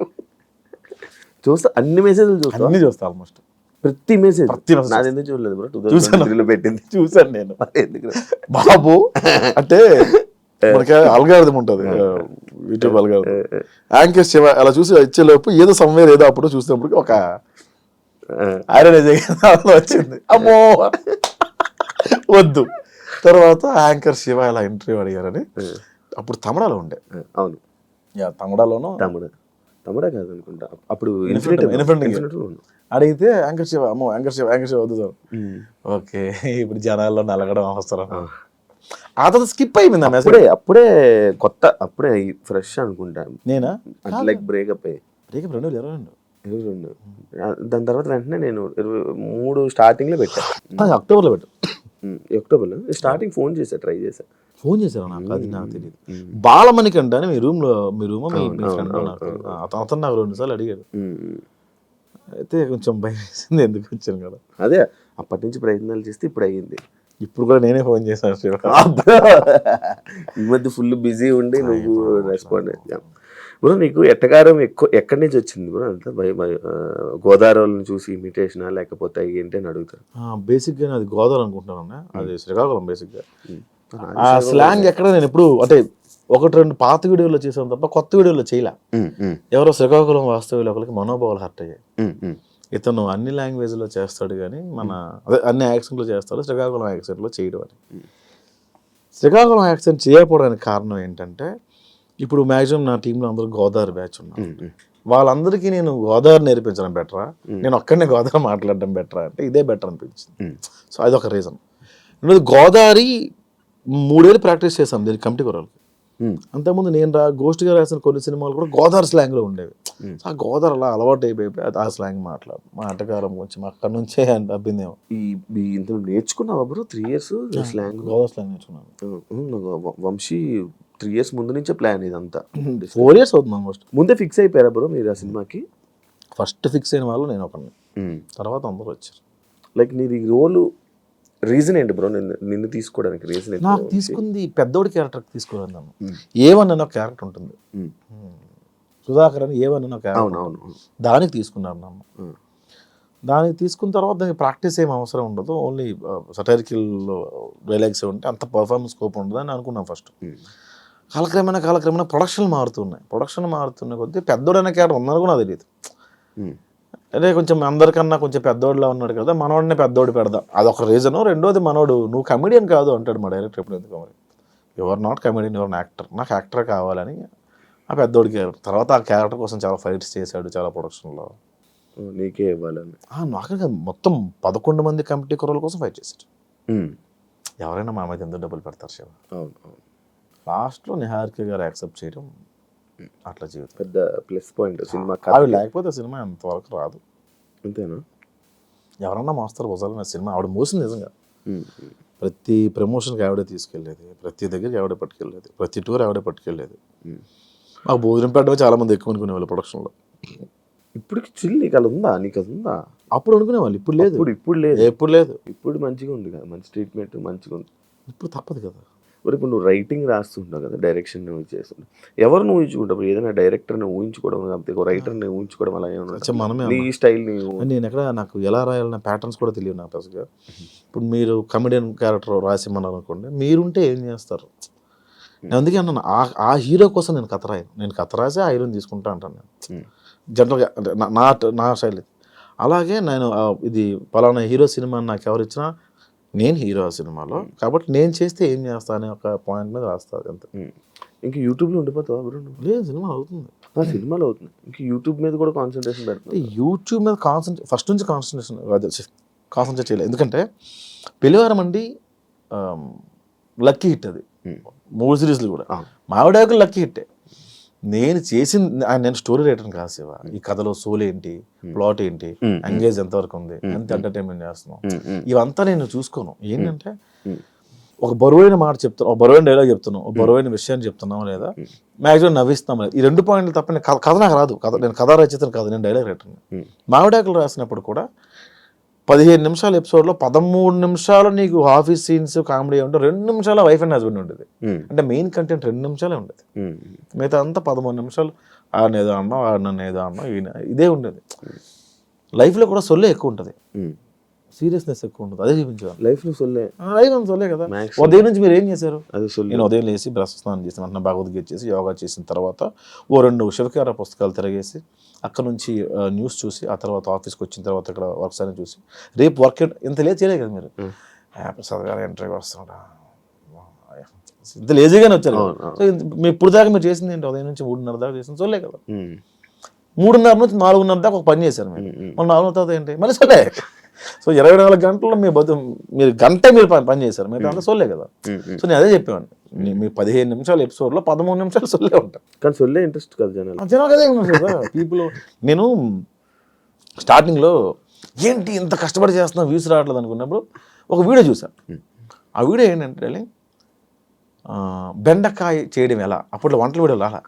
చూస్తా, అన్ని మెసేజ్లు చూస్తా, అన్ని చూస్తా, ఆల్మోస్ట్ ప్రతి మెసేజ్. నాది ఎందుకు చూడలేదు బ్రో, 2023 పెట్టింది చూసాను నేను. బాబు అంటే మనకి అల్గారిథం ఉంటుంది, యూట్యూబ్ అల్గారిథం, యాంకర్ శివ అలా చూసి వచ్చేలోపు ఏదో సమ్వేర్ ఏదో అప్పుడు చూసినప్పుడు ఒక ఐరన్ వచ్చింది, అమ్మో వద్దు. తర్వాత యాంకర్ శివ ఇలా ఇంటర్వ్యూ అడిగారని, అప్పుడు తమిళలో ఉండే. అవును, తమిళలోనూ తమిళ కాదు అనుకుంటా, అప్పుడు అడిగితే యాంకర్ శివ, అమ్మో యాంకర్ శివ వద్దు సార్. ఓకే, ఇప్పుడు జనాల్లో నలగడం అవసరం. ఆ తర్వాత స్కిప్ అయిపోయింది ఆ మెసేజ్. అప్పుడే కొత్త, అప్పుడే ఫ్రెష్ అనుకుంటా నేనా, లైక్ బ్రేకప్ 2022. దాని తర్వాత వెంటనే నేను 23 స్టార్టింగ్లో పెట్టాను, అక్టోబర్లో పెట్టు. అక్టోబర్లో స్టార్టింగ్ ఫోన్ ట్రై చేశాను. ఫోన్ చేశారు నాకు, అది నాకు తెలియదు. బాలమణికంట అని మీ రూమ్ మీ ఫ్రెండ్ అతను నాకు 2 సార్లు అడిగాడు. అయితే కొంచెం భయం వేసింది, ఎందుకు వచ్చాను కదా. అదే అప్పటి నుంచి ప్రయత్నాలు చేస్తే ఇప్పుడు అయ్యింది. ఇప్పుడు కూడా నేనే ఫోన్ చేశాను శివ. ఈ మధ్య ఫుల్ బిజీ ఉండి నువ్వు రెస్పాండ్ అయ్యా బ్రో. నీకు ఎట్టకారం ఎక్కడి నుంచి వచ్చింది బ్రో? అంతా గోదావరిని చూసి ఇమిటేషనా లేకపోతే ఏంటి అని అడుగుతారు. బేసిక్గా అది గోదావరి అనుకుంటున్నాను, అది శ్రీకాకుళం. బేసిక్గా ఆ స్లాంగ్ ఎక్కడ నేను ఎప్పుడు అంటే 1-2 పాత వీడియోలో చేసాను తప్ప కొత్త వీడియోలో చేయలే. ఎవరో శ్రీకాకుళం వాస్తవ్యులు ఒకరికి మనోభావాలు హర్ట్ అయ్యాయి. ఇతను అన్ని లాంగ్వేజ్లో చేస్తాడు కానీ అదే అన్ని యాక్సెంట్లో చేస్తాడు, శ్రీకాకుళం యాక్సెంట్లో చేయడం అని. శ్రీకాకుళం యాక్సెంట్ చేయకపోవడానికి కారణం ఏంటంటే, ఇప్పుడు మ్యాక్సిమం నా టీంలో అందరూ గోదావరి బ్యాచ్ ఉన్నారు. వాళ్ళందరికీ నేను గోదావరి నేర్పించడం బెటరా, నేను ఒక్కడనే గోదావరి మాట్లాడడం బెటరా అంటే ఇదే బెటర్ అనిపించింది. సో అదొక రీజన్. గోదావరి 3 ఏళ్ళు ప్రాక్టీస్ చేశాను దీనికి కమిటీ కొరాలకి. అంతకుముందు నేను గోష్ఠిగా రాసిన కొన్ని సినిమాలు కూడా గోదావరి స్లాంగ్లో ఉండేవి. ఆ గోదావరి అలా అలవాటు అయిపోయి ఆ స్లాంగ్ మా ఆటకారం కొంచెం అక్కడ నుంచే అబ్బిందేమో. ఇందులో నేర్చుకున్నావా bro 3 years slang? Godavari slang నేర్చుకున్నాను. వంశీ 3 years ముందు నుంచే ప్లాన్ ఇదంతా. 4 years అవుతుంది ఆల్మోస్ట్. ముందే ఫిక్స్ అయిపోయారా బ్రో మీరు ఆ సినిమాకి? ఫస్ట్ ఫిక్స్ అయిన వాళ్ళు నేను ఒకరిని, తర్వాత అందరూ వచ్చారు. లైక్ నీది రోలు రీజన్ ఏంటి బ్రో నిన్ను తీసుకోవడానికి రీజన్ ఏంటి? నాకు తీసుకుంది పెద్దోడి క్యారెక్టర్ తీసుకోవాలి. నన్ను ఏవన్ అన్న క్యారెక్టర్ ఉంటుంది, సుధాకర్ అని ఏవన్ అన్న క్యారెక్టర్, అవును, దానికి తీసుకున్నారు నన్ను. దానికి తీసుకున్న తర్వాత దానికి ప్రాక్టీస్ ఏం అవసరం ఉండదు, ఓన్లీ సటైరికల్ డైలాగ్స్ ఉంటే అంత పర్ఫార్మెన్స్ స్కోప్ ఉండదు అని అనుకున్నాం ఫస్ట్. కాలక్రమేణా ప్రొడక్షన్ మారుతున్న కొద్దీ పెద్దోడైన క్యారెక్టర్ ఉందని కూడా నాకు తెలియదు. అదే కొంచెం అందరికన్నా కొంచెం పెద్దోడిలా ఉన్నాడు కదా, మనోడినే పెద్దోడు పెడదాం, అదొక రీజను. రెండోది మనోడు నువ్వు కమెడియన్ కాదు అంటాడు మా డైరెక్టర్ ఎప్పుడు. ఎందుకు మరి your not comedian, your actor, నాకు యాక్టర్ కావాలని ఆ పెద్దోడి క్యారెక్టర్. తర్వాత ఆ క్యారెక్టర్ కోసం చాలా ఫైట్స్ చేశాడు, చాలా ప్రొడక్షన్లో. నీకే ఇవ్వాలని నాకు మొత్తం 11 మంది కమిటీ కుర్రల కోసం ఫైట్ చేశాడు. ఎవరైనా మా మీద ఎందుకు డబ్బులు పెడతారు శివ? లాస్ట్లో నిహారిక గారు యాక్సెప్ట్ చేయడం, అట్లా జీవితం పెద్ద ప్లస్ పాయింట్ సినిమా. ఆవిడ లేకపోతే సినిమా ఎంతవరకు రాదు. అంతేనా? ఎవరన్నా మోస్తారు భుజాలు సినిమా. ఆవిడ మోసింది నిజంగా. ప్రతి ప్రమోషన్కి ఆవిడే తీసుకెళ్ళేది, ప్రతి దగ్గరికి ఆవిడే పట్టుకెళ్ళేది, ప్రతి టూర్ ఆవిడే పట్టుకెళ్ళేది. మాకు భోజనం పెట్టడమే చాలా మంది ఎక్కువ అనుకునేవాళ్ళు ప్రొడక్షన్లో. ఇప్పటికి చిల్ నీకు అది ఉందా? అప్పుడు అనుకునేవాళ్ళు, ఇప్పుడు లేదు. ఇప్పుడు లేదు. ఇప్పుడు మంచిగా ఉంది కదా, మంచి ట్రీట్మెంట్ మంచిగా ఉంది. ఇప్పుడు తప్పదు కదా. మరి ఇప్పుడు నువ్వు రైటింగ్ రాస్తుంటావు కదా, డైరెక్షన్ నువ్వు చేస్తుంటావు, ఎవరిని ఊహించుకుంటావు? ఏదైనా డైరెక్టర్ని ఊహించుకోవడం కాకపోతే ఒక రైటర్ని ఊహించుకోవడం అలా ఏమన్నా నీ స్టైల్? నేను ఎక్కడ నాకు ఎలా రాయాలన్న ప్యాటర్న్స్ కూడా తెలియదు నాకు అసలుగా. ఇప్పుడు మీరు కమెడియన్ క్యారెక్టర్ రాసిమన్నారు అనుకోండి, మీరుంటే ఏం చేస్తారు? నేను అందుకే అన్నాను, ఆ హీరో కోసం నేను కథ రాయను. నేను కథ రాసి ఆ హీరోని తీసుకుంటా అంటాను నేను జనరల్గా. అంటే నా స్టైల్. అలాగే నేను ఇది పలానా హీరో సినిమా నాకు ఎవరు ఇచ్చినా నేను హీరో ఆ సినిమాలో, కాబట్టి నేను చేస్తే ఏం చేస్తా అనే ఒక పాయింట్ మీద రాస్తుంది అంతే. ఇంకా యూట్యూబ్లో ఉండిపోతావా బ్రో? లేదు, సినిమా అవుతుంది. సినిమాలో అవుతుంది. ఇంకా యూట్యూబ్ మీద కూడా కాన్సన్ట్రేషన్ పెడుతుంది. యూట్యూబ్ మీద ఫస్ట్ నుంచి కాన్సన్ట్రేట్ చేయలేదు. ఎందుకంటే పెళ్లివారం అండి లక్కీ హిట్, అది 3 సిరీస్లు కూడా. మావిడాకులు లక్కీ హిట్టే. నేను స్టోరీ రైటర్ని కాదు శివ. ఈ కథలో సోల్ ఏంటి, ప్లాట్ ఏంటి, ఎంగేజ్ ఎంతవరకు ఉంది, ఎంత ఎంటర్టైన్మెంట్ చేస్తున్నాం, ఇవంతా నేను చూసుకోను. ఏంటంటే ఒక బరువైన మాట చెప్తున్నాం, ఒక బరువైన డైలాగ్ చెప్తున్నాం, ఒక బరువైన విషయాన్ని చెప్తున్నాం, లేదా మ్యాక్సిమం నవ్విస్తాం, లేదా ఈ 2 పాయింట్లు తప్ప కథ నాకు రాదు. నేను కథ రచయితను కాదు, నేను డైలాగ్ రైటర్ని. మావిడాకులు రాసినప్పుడు కూడా 15 నిమిషాల ఎపిసోడ్లో 13 నిమిషాలు నీకు ఆఫీస్ సీన్స్ కామెడీ ఉంటే 2 నిమిషాలు వైఫ్ అండ్ హస్బెండ్ ఉండేది. అంటే మెయిన్ కంటెంట్ 2 నిమిషాలే ఉండేది. మిగతా అంతా 13 నిమిషాలు ఆడనేదో అన్నాం, ఆడినన్ను ఏదో అన్నాం, ఇదే ఉండేది. లైఫ్లో కూడా సొల్లే ఎక్కువ ఉంటుంది, సీరియస్నెస్ ఎక్కువ ఉంటుంది. అదే చూపించాను లైఫ్లో సొల్లే. లైఫ్ అంత సొల్లే కదా. ఉదయం నుంచి మీరు ఏం చేశారు? నేను ఉదయం లేచి బ్రష్ స్నానం చేసి వెంటనే భగవద్గీత చేసి యోగా చేసిన తర్వాత 2 శివకార పుస్తకాలు తిరగేసి అక్కడ నుంచి న్యూస్ చూసి, ఆ తర్వాత ఆఫీస్కి వచ్చిన తర్వాత ఇక్కడ వర్క్స్ అని చూసి, రేపు వర్క్ ఇంత లేట్ చేయలేదు కదా మీరు. ప్రసాద్ గారు ఇంటర్వ్యూ వస్తున్నాడా, ఇంత లేజీగానే వచ్చారు. సో ఇప్పుడు దాకా మీరు చేసింది ఏంటి? ఉదయం నుంచి 3:30 దాకా చేసింది సొల్లే కదా. 3:30 నుంచి 4:30 దాకా ఒక పని చేశారు మీరు. మళ్ళీ 4 తర్వాత ఏంటి? మళ్ళీ సొల్లే. సో 24 గంటల్లో మీరు గంట మీరు పని చేశారు, మీరు అంతా సొల్లే కదా. సో నేను అదే చెప్పాను, మీ 15 నిమిషాల ఎపిసోడ్లో 13 నిమిషాలు సొల్లే ఉంటాయి. కానీ సొల్లే ఇంట్రెస్ట్ కదా జనాలు అదే ఉన్నారు కదా పీపుల్. నేను స్టార్టింగ్లో ఏంటి ఇంత కష్టపడి చేస్తున్నా వ్యూస్ రావట్లేదు అనుకున్నప్పుడు ఒక వీడియో చూసాను. ఆ వీడియో ఏంటంటే బెండకాయ చేయడం ఎలా, అప్పట్లో వంటల వీడియోలు రాలా,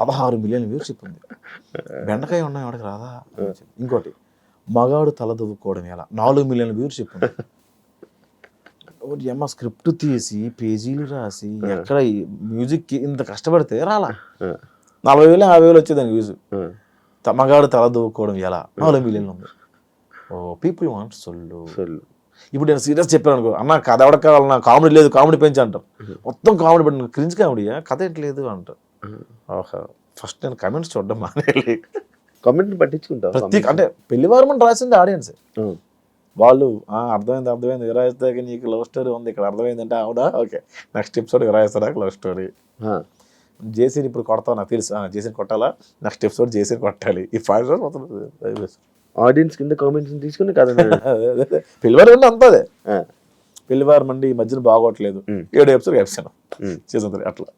16 మిలియన్ వ్యూషిప్ ఉంది. బెండకాయ ఉన్నాయి వాడికి రాదా. ఇంకోటి మగాడు తల దువ్వుకోవడం ఎలా, 4 మిలియన్ వ్యూషిప్ ఉంది. ఏమో స్క్రిప్ట్ తీసి పేజీలు రాసి ఎక్కడ మ్యూజిక్ ఇంత కష్టపడితే రాలా. 40,000 50,000 వచ్చేదానికి వ్యూస్. మగాడు తల దువ్వుకోవడం ఎలా 4 మిలియన్లు ఉంది. ఓ పీపుల్ వాంట్ సొల్లు. ఇప్పుడు నేను సీరియస్ చెప్పాను అనుకో, అన్న కథ ఎవడ కావాలన్నా, కామెడీ లేదు, కామెడీ పెంచి అంటారు. మొత్తం కామెడీ పెట్టిన క్రింజ్ కామెడీయా, కథ ఏంటలేదు అంటారు. ఫస్ట్ నేను కమెంట్స్ చూడడం మానేయాలి. కామెంట్ పట్టించుకుంటారు. అంటే పెళ్లివారం అని రాసింది ఆడియన్స్. వాళ్ళు అర్థమైంది విరాయిస్తాక నీకు లవ్ స్టోరీ ఉంది ఇక్కడ, అర్థమైందంటే అవునా, ఓకే నెక్స్ట్ ఎపిసోడ్ విరాయిస్తాడా లవ్ స్టోరీ. జేసీని ఇప్పుడు కొడతావు నాకు తెలుసు, జేసీని కొట్టాలా, నెక్స్ట్ ఎపిసోడ్ జేసీని కొట్టాలి. ఈ 5 రోజులు మొత్తం ఆడియన్స్ కింద కామెంట్స్ తీసుకుని కదా. పెళ్లివారం అంటే అంతదే. పెళ్లివారం అండి ఈ మధ్యన బాగోట్లేదు, 7 ఎపిసోడ్ వేసాను చేసిన అట్లా.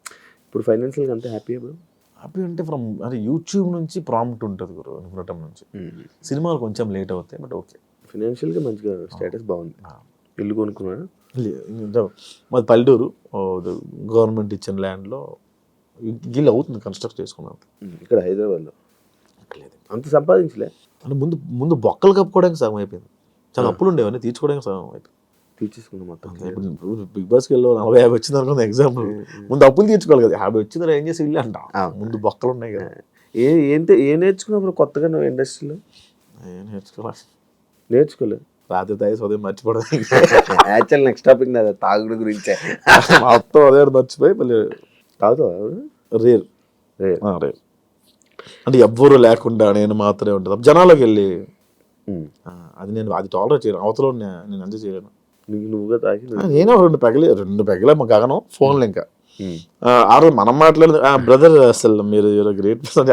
ఇప్పుడు ఫైనాన్షియల్గా అంతే హ్యాపీ హ్యాపీ అంటే అంటే యూట్యూబ్ నుంచి ప్రాంప్ట్ ఉంటుంది గురు అనుకున్నటం నుంచి. సినిమాలు కొంచెం లేట్ అవుతాయి బట్ ఓకే. ఫైనాన్షియల్గా మంచిగా స్టేటస్ బాగుంది. ఇల్లు కొనుక్కున్నాడు. మాది పల్లెటూరు, గవర్నమెంట్ ఇచ్చిన ల్యాండ్లో గిల్లు అవుతుంది, కన్స్ట్రక్ట్ చేసుకున్నాను. ఇక్కడ హైదరాబాద్లో లేదు అంత సంపాదించలే అంటే ముందు బొక్కలు కప్పుకోవడానికి సగం అయిపోయింది, చాలా అప్పులు ఉండేవన్నీ తీర్చుకోవడానికి సగం అయిపోయింది. తీర్చేసుకున్నాం మొత్తం. ఇప్పుడు బిగ్ బాస్కి వెళ్ళి 40-50 వచ్చింది అనుకుంది ఎగ్జాంపుల్, ముందు అప్పులు తీర్చుకోవాలి కదా, 50 వచ్చిందా ఏం చేసి ఇల్లు అంట, ముందు బొక్కలు ఉన్నాయి కదా. ఏం నేర్చుకున్నప్పుడు కొత్తగా నువ్వు ఇండస్ట్రీలో? ఏం నేర్చుకోవాలి, నేర్చుకోలేదు. రాత్రి తాగి ఉదయం మర్చిపోవడం. యాక్చువల్ నెక్స్ట్ టాపిక్ నాది తాగుడు గురించే. మొత్తం అదే మర్చిపోయి మళ్ళీ తాగుతావా? Rare rare. రేర్ అంటే ఎవ్వరు లేకుండా నేను మాత్రమే ఉంటుంది జనాలకు వెళ్ళి, అది నేను అది టాలరేట్ చేయను, అవతల నేను ఎంజాయ్ చేయలేను. నువ్వుగా తాగి నేను 2 పెగలే మా గగనం ఫోన్లు ఇంకా ఆ రోజు మనం మాట్లాడదు బ్రదర్ అసలు మీరు గ్రేట్ పర్సన్,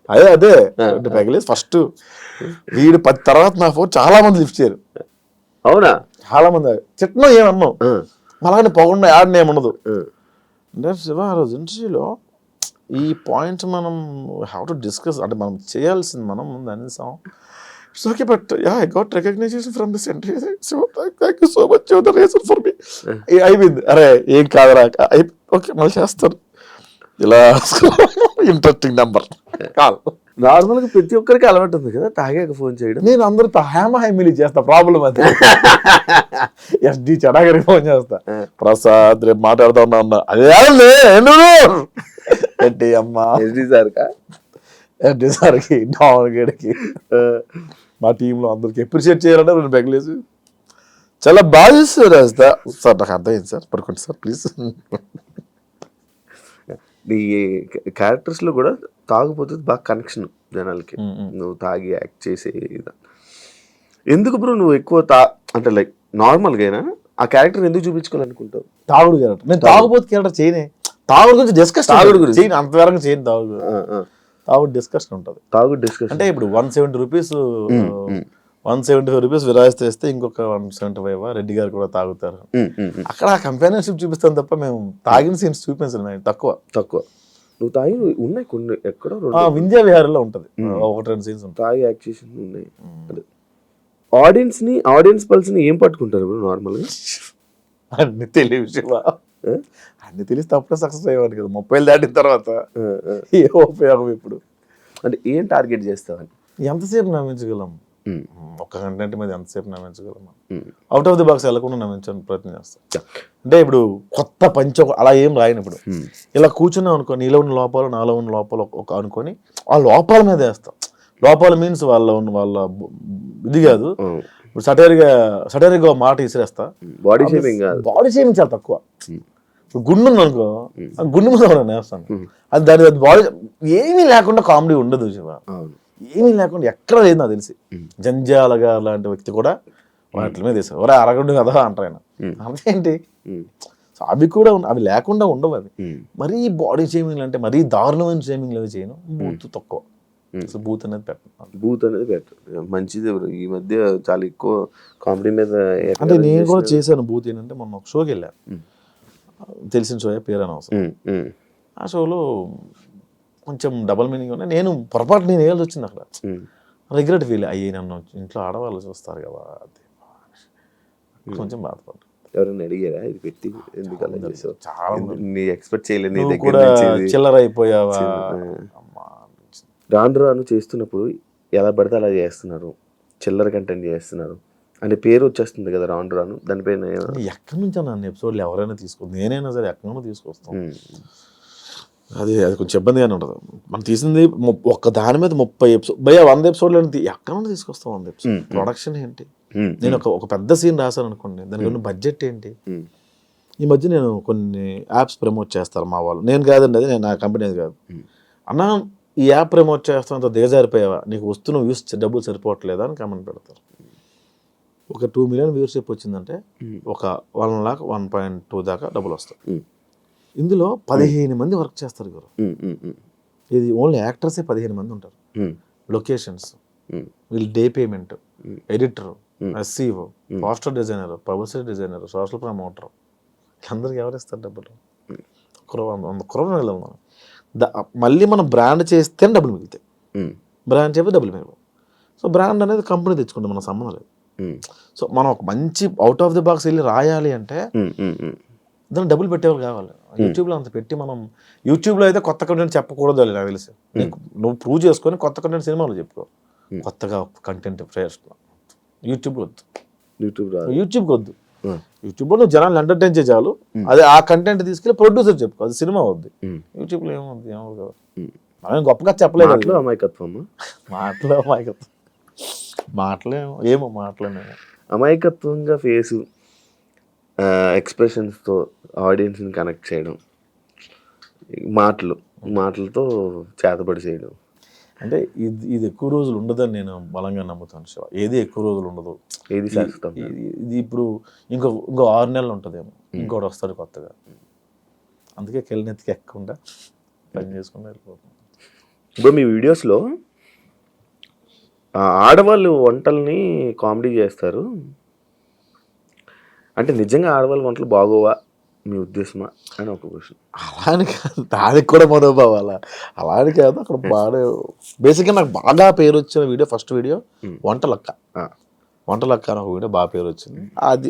అదే 2 పెగలేదు ఫస్ట్. వీడు 10 తర్వాత నా ఫోన్ చాలా మంది లిఫ్ట్ చేయరు. అవునా? చాలా మంది చిట్నం ఏమన్నాం మళ్ళీ పొగండా యాడ్ని ఏమన్నదు అంటే శివ ఆ రోజు ఇంటర్వ్యూలో ఈ పాయింట్స్ మనం హ్యావ్ టు డిస్కస్, అంటే మనం చేయాల్సింది మనం ముందు అనేసాం. It's okay but I got recognition from the centre, so thank you so much the reason for me. అయిపోయింది, అరే ఏం కాదురా, ఓకే మళ్ళీ చేస్తాను. ఇలా ఇంట్రెస్టింగ్ నెంబర్ కాల్. నార్మల్గా ప్రతి ఒక్కరికి అలవాటు ఉంది కదా తాగాక ఫోన్ చేయడం. నేను అందరితో హ్యామిలీ చేస్తా, ప్రాబ్లం అది. ఎస్డి చెడాగరికి ఫోన్ చేస్తా, ప్రసాద్ రేపు మాట్లాడుతా ఉన్నా, అదే ఏంటి అమ్మా ఎస్డి సార్కా? ఎస్డి సార్కి, డాన్ గడికి, మా టీంలో అందరికి అప్రిషియేట్ చేయాలంటే 2 పెగలేసి చాలా బాగా చేస్తారు రాస్తా. సార్ నాకు అర్థమైంది సార్, పడుకోండి సార్ ప్లీజ్. నీ క్యారెక్టర్స్లో కూడా తాగుపోతుంది బాగా కనెక్షన్ జనాలకి, నువ్వు తాగి యాక్ట్ చేసే ఎందుకు బ్రో నువ్వు ఎక్కువ అంటే లైక్ నార్మల్గా ఆ క్యారెక్టర్ ఎందుకు చూపించుకోవాలనుకుంటావు? తాగుడు క్యారెక్టర్, నేను తాగుబోతు క్యారెక్టర్ చేయనే, తాగుడు గురించి డిస్కస్, తాగుడు గురించి చేయను, అంతవరకు చేయను. తాగుడు డిస్కషన్ ఉంటుంది. తాగుడు డిస్కషన్ అంటే ఇప్పుడు 170 రూపీస్ 175 రూపీస్ విరాయిస్ తెస్తే ఇంకొక 175 రెడ్డి గారు కూడా తాగుతారు. అక్కడ కంపానియన్షిప్ చూపిస్తాను తప్ప మేము తాగిన సీన్స్ చూపించాను తక్కువ. నువ్వు తాగి ఉన్నాయి కొన్ని ఎక్కడో వింధ్యా విహారంలో ఉంటుంది 1-2 సీన్స్ ఉంటాయి తాగి యాక్ట్ చేసి ఉన్నాయి. ఆడియన్స్ పల్స్ని ఏం పట్టుకుంటారు ఇప్పుడు నార్మల్గా? అన్ని తెలియదు, అన్ని తెలిస్తే అప్పుడే సక్సెస్ అయ్యేవాడు కదా. 30 దాటిన తర్వాత ఏ ఉపయోగం ఇప్పుడు? అంటే ఏం టార్గెట్ చేస్తావని? ఎంతసేపు నమ్మించగలం, ఒక్క కంటెంట్ మీద ఎంతసేపు నమ్మించగలం? అవుట్ ఆఫ్ ది బాక్స్ వెళ్ళకుండా నమ్మించడానికి ప్రయత్నం చేస్తాం. అంటే ఇప్పుడు కొత్త పంచ అలా ఏం రాయను. ఇప్పుడు ఇలా కూర్చున్నాం అనుకో, నీలో ఉన్న లోపాలు నాలో ఉన్న లోపాలు ఒక అనుకొని ఆ లోపాల మీద వేస్తాం. లోపాలు మీన్స్ వాళ్ళ ఇది కాదు, ఇప్పుడు సటైర్గా మాట ఇసిరేస్తా. బాడీ షేమింగ్ చాలా తక్కువ. గుండు ఉంది అనుకో, గుండు మీద వేస్తాను. అది దాని బాడీ ఏమీ లేకుండా కామెడీ ఉండదు శివ, ఏమీ లేకుండా ఎక్కడ లేదు నాకు తెలిసి. జంజాల గారు లాంటి వ్యక్తి కూడా వాటి మీద వేసారు, ఒరే అరగండు కదా అంటారు ఆయన. అంతేంటి, అవి కూడా అవి లేకుండా ఉండవు. అవి మరీ బాడీ షేమింగ్ అంటే మరీ దారుణమైన షేమింగ్ అవి చేయను. బూత్ తక్కువ, బూత్ అనేది పెట్టను. మంచిది. ఈ మధ్య చాలా ఎక్కువ కామెడీ మీద. అంటే నేను కూడా చేశాను బూత్. ఏంటంటే మొన్న ఒక షోకి వెళ్ళాను, తెలిసిన షోయే, పేరు అనవసరం. ఆ షోలో కొంచెం డబల్ మీనింగ్ ఉన్నాయి. నేను పొరపాటు నేను వేయాల్సి వచ్చింది అక్కడ. రిగ్రెట్ ఫీల్ అయ్యి, నన్ను ఇంట్లో ఆడవాళ్ళు చూస్తారు కదా, కొంచెం బాధపడ్డా. ఎవరైనా అడిగారా ఇది పెట్టి ఎందుకలా చేసావు? చాలా ఎక్స్పెక్ట్ చేయలేదు. చిల్లర అయిపోయావా? రాను చేస్తున్నప్పుడు ఎలా పడితే అలా చేస్తున్నారు, చిల్లర కంటెంట్ చేస్తున్నారు అంటే పేరు వచ్చేస్తుంది కదా రాను. దానిపైన ఎక్కడి నుంచి నన్ను ఎపిసోడ్లు ఎవరైనా తీసుకో, నేనైనా సరే ఎక్కడైనా తీసుకొస్తాం. అది కొంచెం ఇబ్బందిగానే ఉంటుంది. మనం తీసింది ఒక్క దాని మీద 30 ఎపిసోడ్ 100 ఎపిసోడ్లు ఎక్కడైనా తీసుకొస్తాం. 100 ఎపిసోడ్ ప్రొడక్షన్ ఏంటి? నేను ఒక పెద్ద సీన్ రాశాను అనుకోండి, దానికి ఉన్న బడ్జెట్ ఏంటి? ఈ మధ్య నేను కొన్ని యాప్స్ ప్రమోట్ చేస్తారు మా వాళ్ళు, నేను కాదండి, అది నేను నా కంపెనీ కాదు. అన్నా ఈ యాప్ ప్రమోట్ చేస్తానంత దిగజారిపోయావా, నీకు వస్తున్న వ్యూస్ డబ్బులు సరిపోవట్లేదా అని కామెంట్ పెడతారు. ఒక 2 మిలియన్ వ్యూవర్షిప్ వచ్చిందంటే ఒక 1 lakh 1.2 దాకా డబ్బులు వస్తాయి. ఇందులో 15 మంది వర్క్ చేస్తారు గురు. ఇది ఓన్లీ యాక్టర్సే 15 మంది ఉంటారు. లొకేషన్స్, వీళ్ళు day payment, editor, SCO, poster designer, publicity designer, social promoter, అందరికి ఎవరిస్తారు డబ్బులు? 100 crore వెళ్ళాలి. మళ్ళీ మనం బ్రాండ్ చేస్తేనే డబ్బులు మిగులుతాయి, బ్రాండ్ చేస్తే డబ్బులు మిగలవు. సో బ్రాండ్ అనేది కంపెనీ తెచ్చుకుంటాం, మన సంబంధం లేదు. సో మనం ఒక మంచి అవుట్ ఆఫ్ ది బాక్స్ వెళ్ళి రాయాలి అంటే దాన్ని డబ్బులు పెట్టేవాళ్ళు కావాలి. యూట్యూబ్లో అంత పెట్టి మనం యూట్యూబ్లో అయితే కొత్త కంటెంట్ చెప్పకూడదు అని నాకు తెలిసి. నువ్వు ప్రూవ్ చేసుకొని కొత్త కంటెంట్ సినిమాలో చెప్పుకో, కొత్తగా కంటెంట్ ఫ్రెష్. యూట్యూబ్ వద్దు, యూట్యూబ్కి వద్దు. యూట్యూబ్లో నువ్వు జనాలు ఎంటర్టైన్ చేయాలి, అదే ఆ కంటెంట్ తీసుకెళ్ళి ప్రొడ్యూసర్ చెప్పుకో, అది సినిమా వద్దు. యూట్యూబ్లో ఏమవుద్ది కదా, మనం గొప్పగా చెప్పలేదు. అమాయకత్వం అమాయకత్వంగా ఫేసు ఎక్స్ప్రెషన్స్తో ఆడియన్స్ని కనెక్ట్ చేయడం, మాటలతో చేతబడి చేయడం. అంటే ఇది ఎక్కువ రోజులు ఉండదని నేను బలంగా నమ్ముతాను శివ. ఏది ఎక్కువ రోజులు ఉండదు, ఏది శాశ్వతం. ఇది ఇప్పుడు ఇంకో 6 నెలలు ఉంటుందేమో, ఇంకోటి వస్తాడు కొత్తగా. అందుకే కెళ్ళినెత్తికి ఎక్కకుండా పని చేసుకుంటూ వెళ్ళిపోతాం. ఇప్పుడు మీ వీడియోస్లో ఆడవాళ్ళు వంటల్ని కామెడీ చేస్తారు అంటే నిజంగా ఆడవాళ్ళ వంటలు బాగోవా మీ ఉద్దేశమా అని ఒక క్వశ్చన్. అలాని కాదు, దానికి కూడా మనోభావాల అలాని కాదు. అక్కడ బాగా బేసిక్గా నాకు బాగా పేరు వచ్చిన వీడియో, ఫస్ట్ వీడియో వంటలక్క అని ఒక వీడియో బాగా పేరు వచ్చింది. అది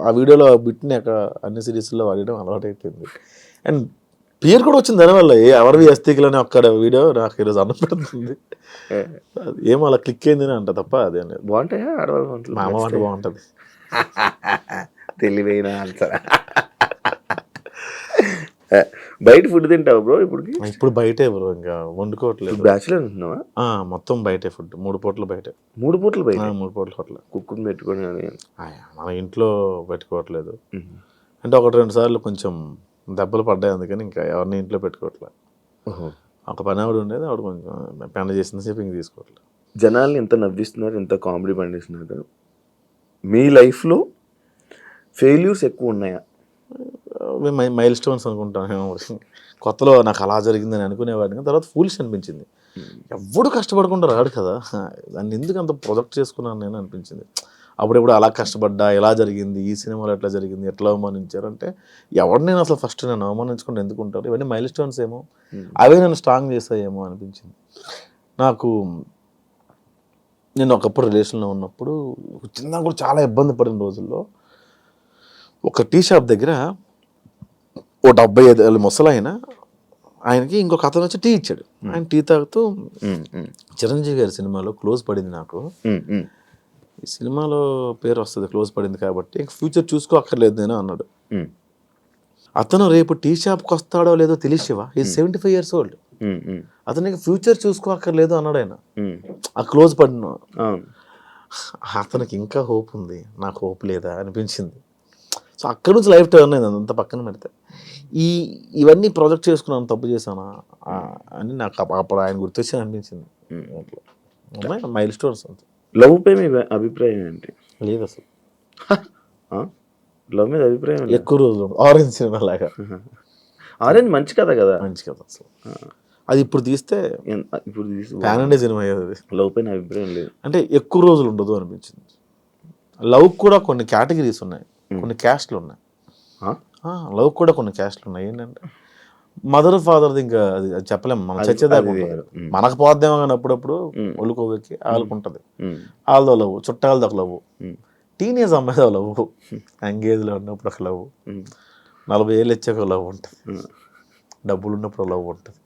ఆ వీడియోలో బిట్ని అక్కడ అన్ని సిరీస్లో వాడడం అలవాటు అయిపోయింది. అండ్ పేరు కూడా వచ్చింది దానివల్ల. ఎవరివి అస్థికులని ఒక్కడ వీడియో నాకు ఈరోజు అన్నపెడుతుంది. ఏమో అలా క్లిక్ అయిందని అంట తప్ప అదే బాగుంటాయా ఆడవాళ్ళ వంటలు? మా అమ్మ వంట బాగుంటుంది. తెలివైన ఆన్సర్. బయట ఫుడ్ తింటావు బ్రో? ఇప్పుడు బయటే బ్రో, ఇంకా వండుకోవట్లేదు. బ్యాచులర్ ఉంటున్నావా? మొత్తం బయటే ఫుడ్, 3 పూటలు బయటే. 3 పూటలు బయట? 3 పూటలు హోటల్. కుక్కుని పెట్టుకొని మన ఇంట్లో పెట్టుకోవట్లేదు. అంటే 1-2 సార్లు కొంచెం దెబ్బలు పడ్డాయి, అందుకని ఇంకా ఎవరిని ఇంట్లో పెట్టుకోవట్లేదు. ఒక పని ఆవిడ ఉండేది, ఆవిడ కొంచెం పెండ చేసిన సేపు ఇంక తీసుకోవట్లేదు. జనాల్ని ఎంత నవ్విస్తున్నారు, ఎంత కామెడీ పండిస్తున్నారు. మీ లైఫ్లో ఫెయిల్యూర్స్ ఎక్కువ ఉన్నాయా? మైల్ స్టోన్స్ అనుకుంటాను. కొత్తలో నాకు అలా జరిగిందని అనుకునేవాడిని, తర్వాత ఫూలిష్ అనిపించింది. ఎవడు కష్టపడకుండా రాడు కదా, దాన్ని ఎందుకు అంత ప్రొజెక్ట్ చేసుకున్నాను నేను అనిపించింది. అప్పుడెప్పుడు అలా కష్టపడ్డా, ఎలా జరిగింది, ఈ సినిమాలో ఎట్లా జరిగింది, ఎట్లా అవమానించారు అంటే ఎవరిని నేను అసలు ఫస్ట్ నేను అవమానించుకుంటే ఎందుకు ఉంటారు. ఇవన్నీ మైల్ స్టోన్స్ ఏమో, అవే నేను స్ట్రాంగ్ చేస్తాయేమో అనిపించింది నాకు. నేను ఒకప్పుడు రిలేషన్లో ఉన్నప్పుడు చిన్న కూడా చాలా ఇబ్బంది పడిన రోజుల్లో ఒక టీ షాప్ దగ్గర ఓ 75 ఏళ్ళ ముసలాయన, ఆయనకి ఇంకొక అతను వచ్చి టీ ఇచ్చాడు. ఆయన టీ తాగుతూ, చిరంజీవి గారి సినిమాలో క్లోజ్ పడింది నాకు, ఈ సినిమాలో పేరు వస్తుంది క్లోజ్ పడింది కాబట్టి ఇంక ఫ్యూచర్ చూసుకో అక్కర్లేదు నేను అన్నాడు. అతను రేపు టీ షాప్కి వస్తాడో లేదో తెలిసివా, ఈ 75 years old, అతనికి ఫ్యూచర్ చూసుకో అక్కర్లేదు అన్నాడు ఆయన. ఆ క్లోజ్ పడిన అతనికి ఇంకా హోప్ ఉంది, నాకు హోప్ లేదా అనిపించింది. సో అక్కడి నుంచి లైఫ్ టర్న్ అయింది. అంత పక్కన పెడితే ఇవన్నీ ప్రాజెక్ట్ చేసుకున్నాను, తప్పు చేశానా అని నాకు అప్పుడు ఆయన గుర్తొచ్చి అనిపించింది. Mile stones. అంత లవ్ పై మీ అభిప్రాయం ఏంటి? లేదు అసలు లవ్ మీద అభిప్రాయం ఎక్కువ రోజులు. ఆరెంజ్ సినిమా లాగా. ఆరెంజ్ మంచి కథ కదా, మంచి కథ అసలు. అది ఇప్పుడు తీస్తే ప్యాన్ ఇండియా సినిమా అయ్యేది. లవ్ పైన అభిప్రాయం లేదు అంటే ఎక్కువ రోజులు ఉండదు అనిపించింది. లవ్ కూడా కొన్ని కేటగిరీస్ ఉన్నాయి, కొన్ని క్యాస్ట్లు ఉన్నాయి. లవ్ కూడా కొన్ని క్యాస్ట్లు ఉన్నాయి. ఏంటంటే మదర్ ఫాదర్ది ఇంకా అది చెప్పలేము, మనం చచ్చేదాకా మనకు పోద్దేమో కానీ అప్పుడప్పుడు ఒళ్ళుకోవెక్కి వాళ్ళకు ఉంటుంది. వాళ్ళతో లవ్, చుట్టాలతో ఒక లవ్, టీనేజ్ అమ్మాయితో లవ్, ఎంగేజ్లో ఉన్నప్పుడు ఒక లవ్, 40 ఏళ్ళు వచ్చాక ఒక లవ్ ఉంటుంది, డబ్బులు ఉన్నప్పుడు లవ్ ఉంటుంది,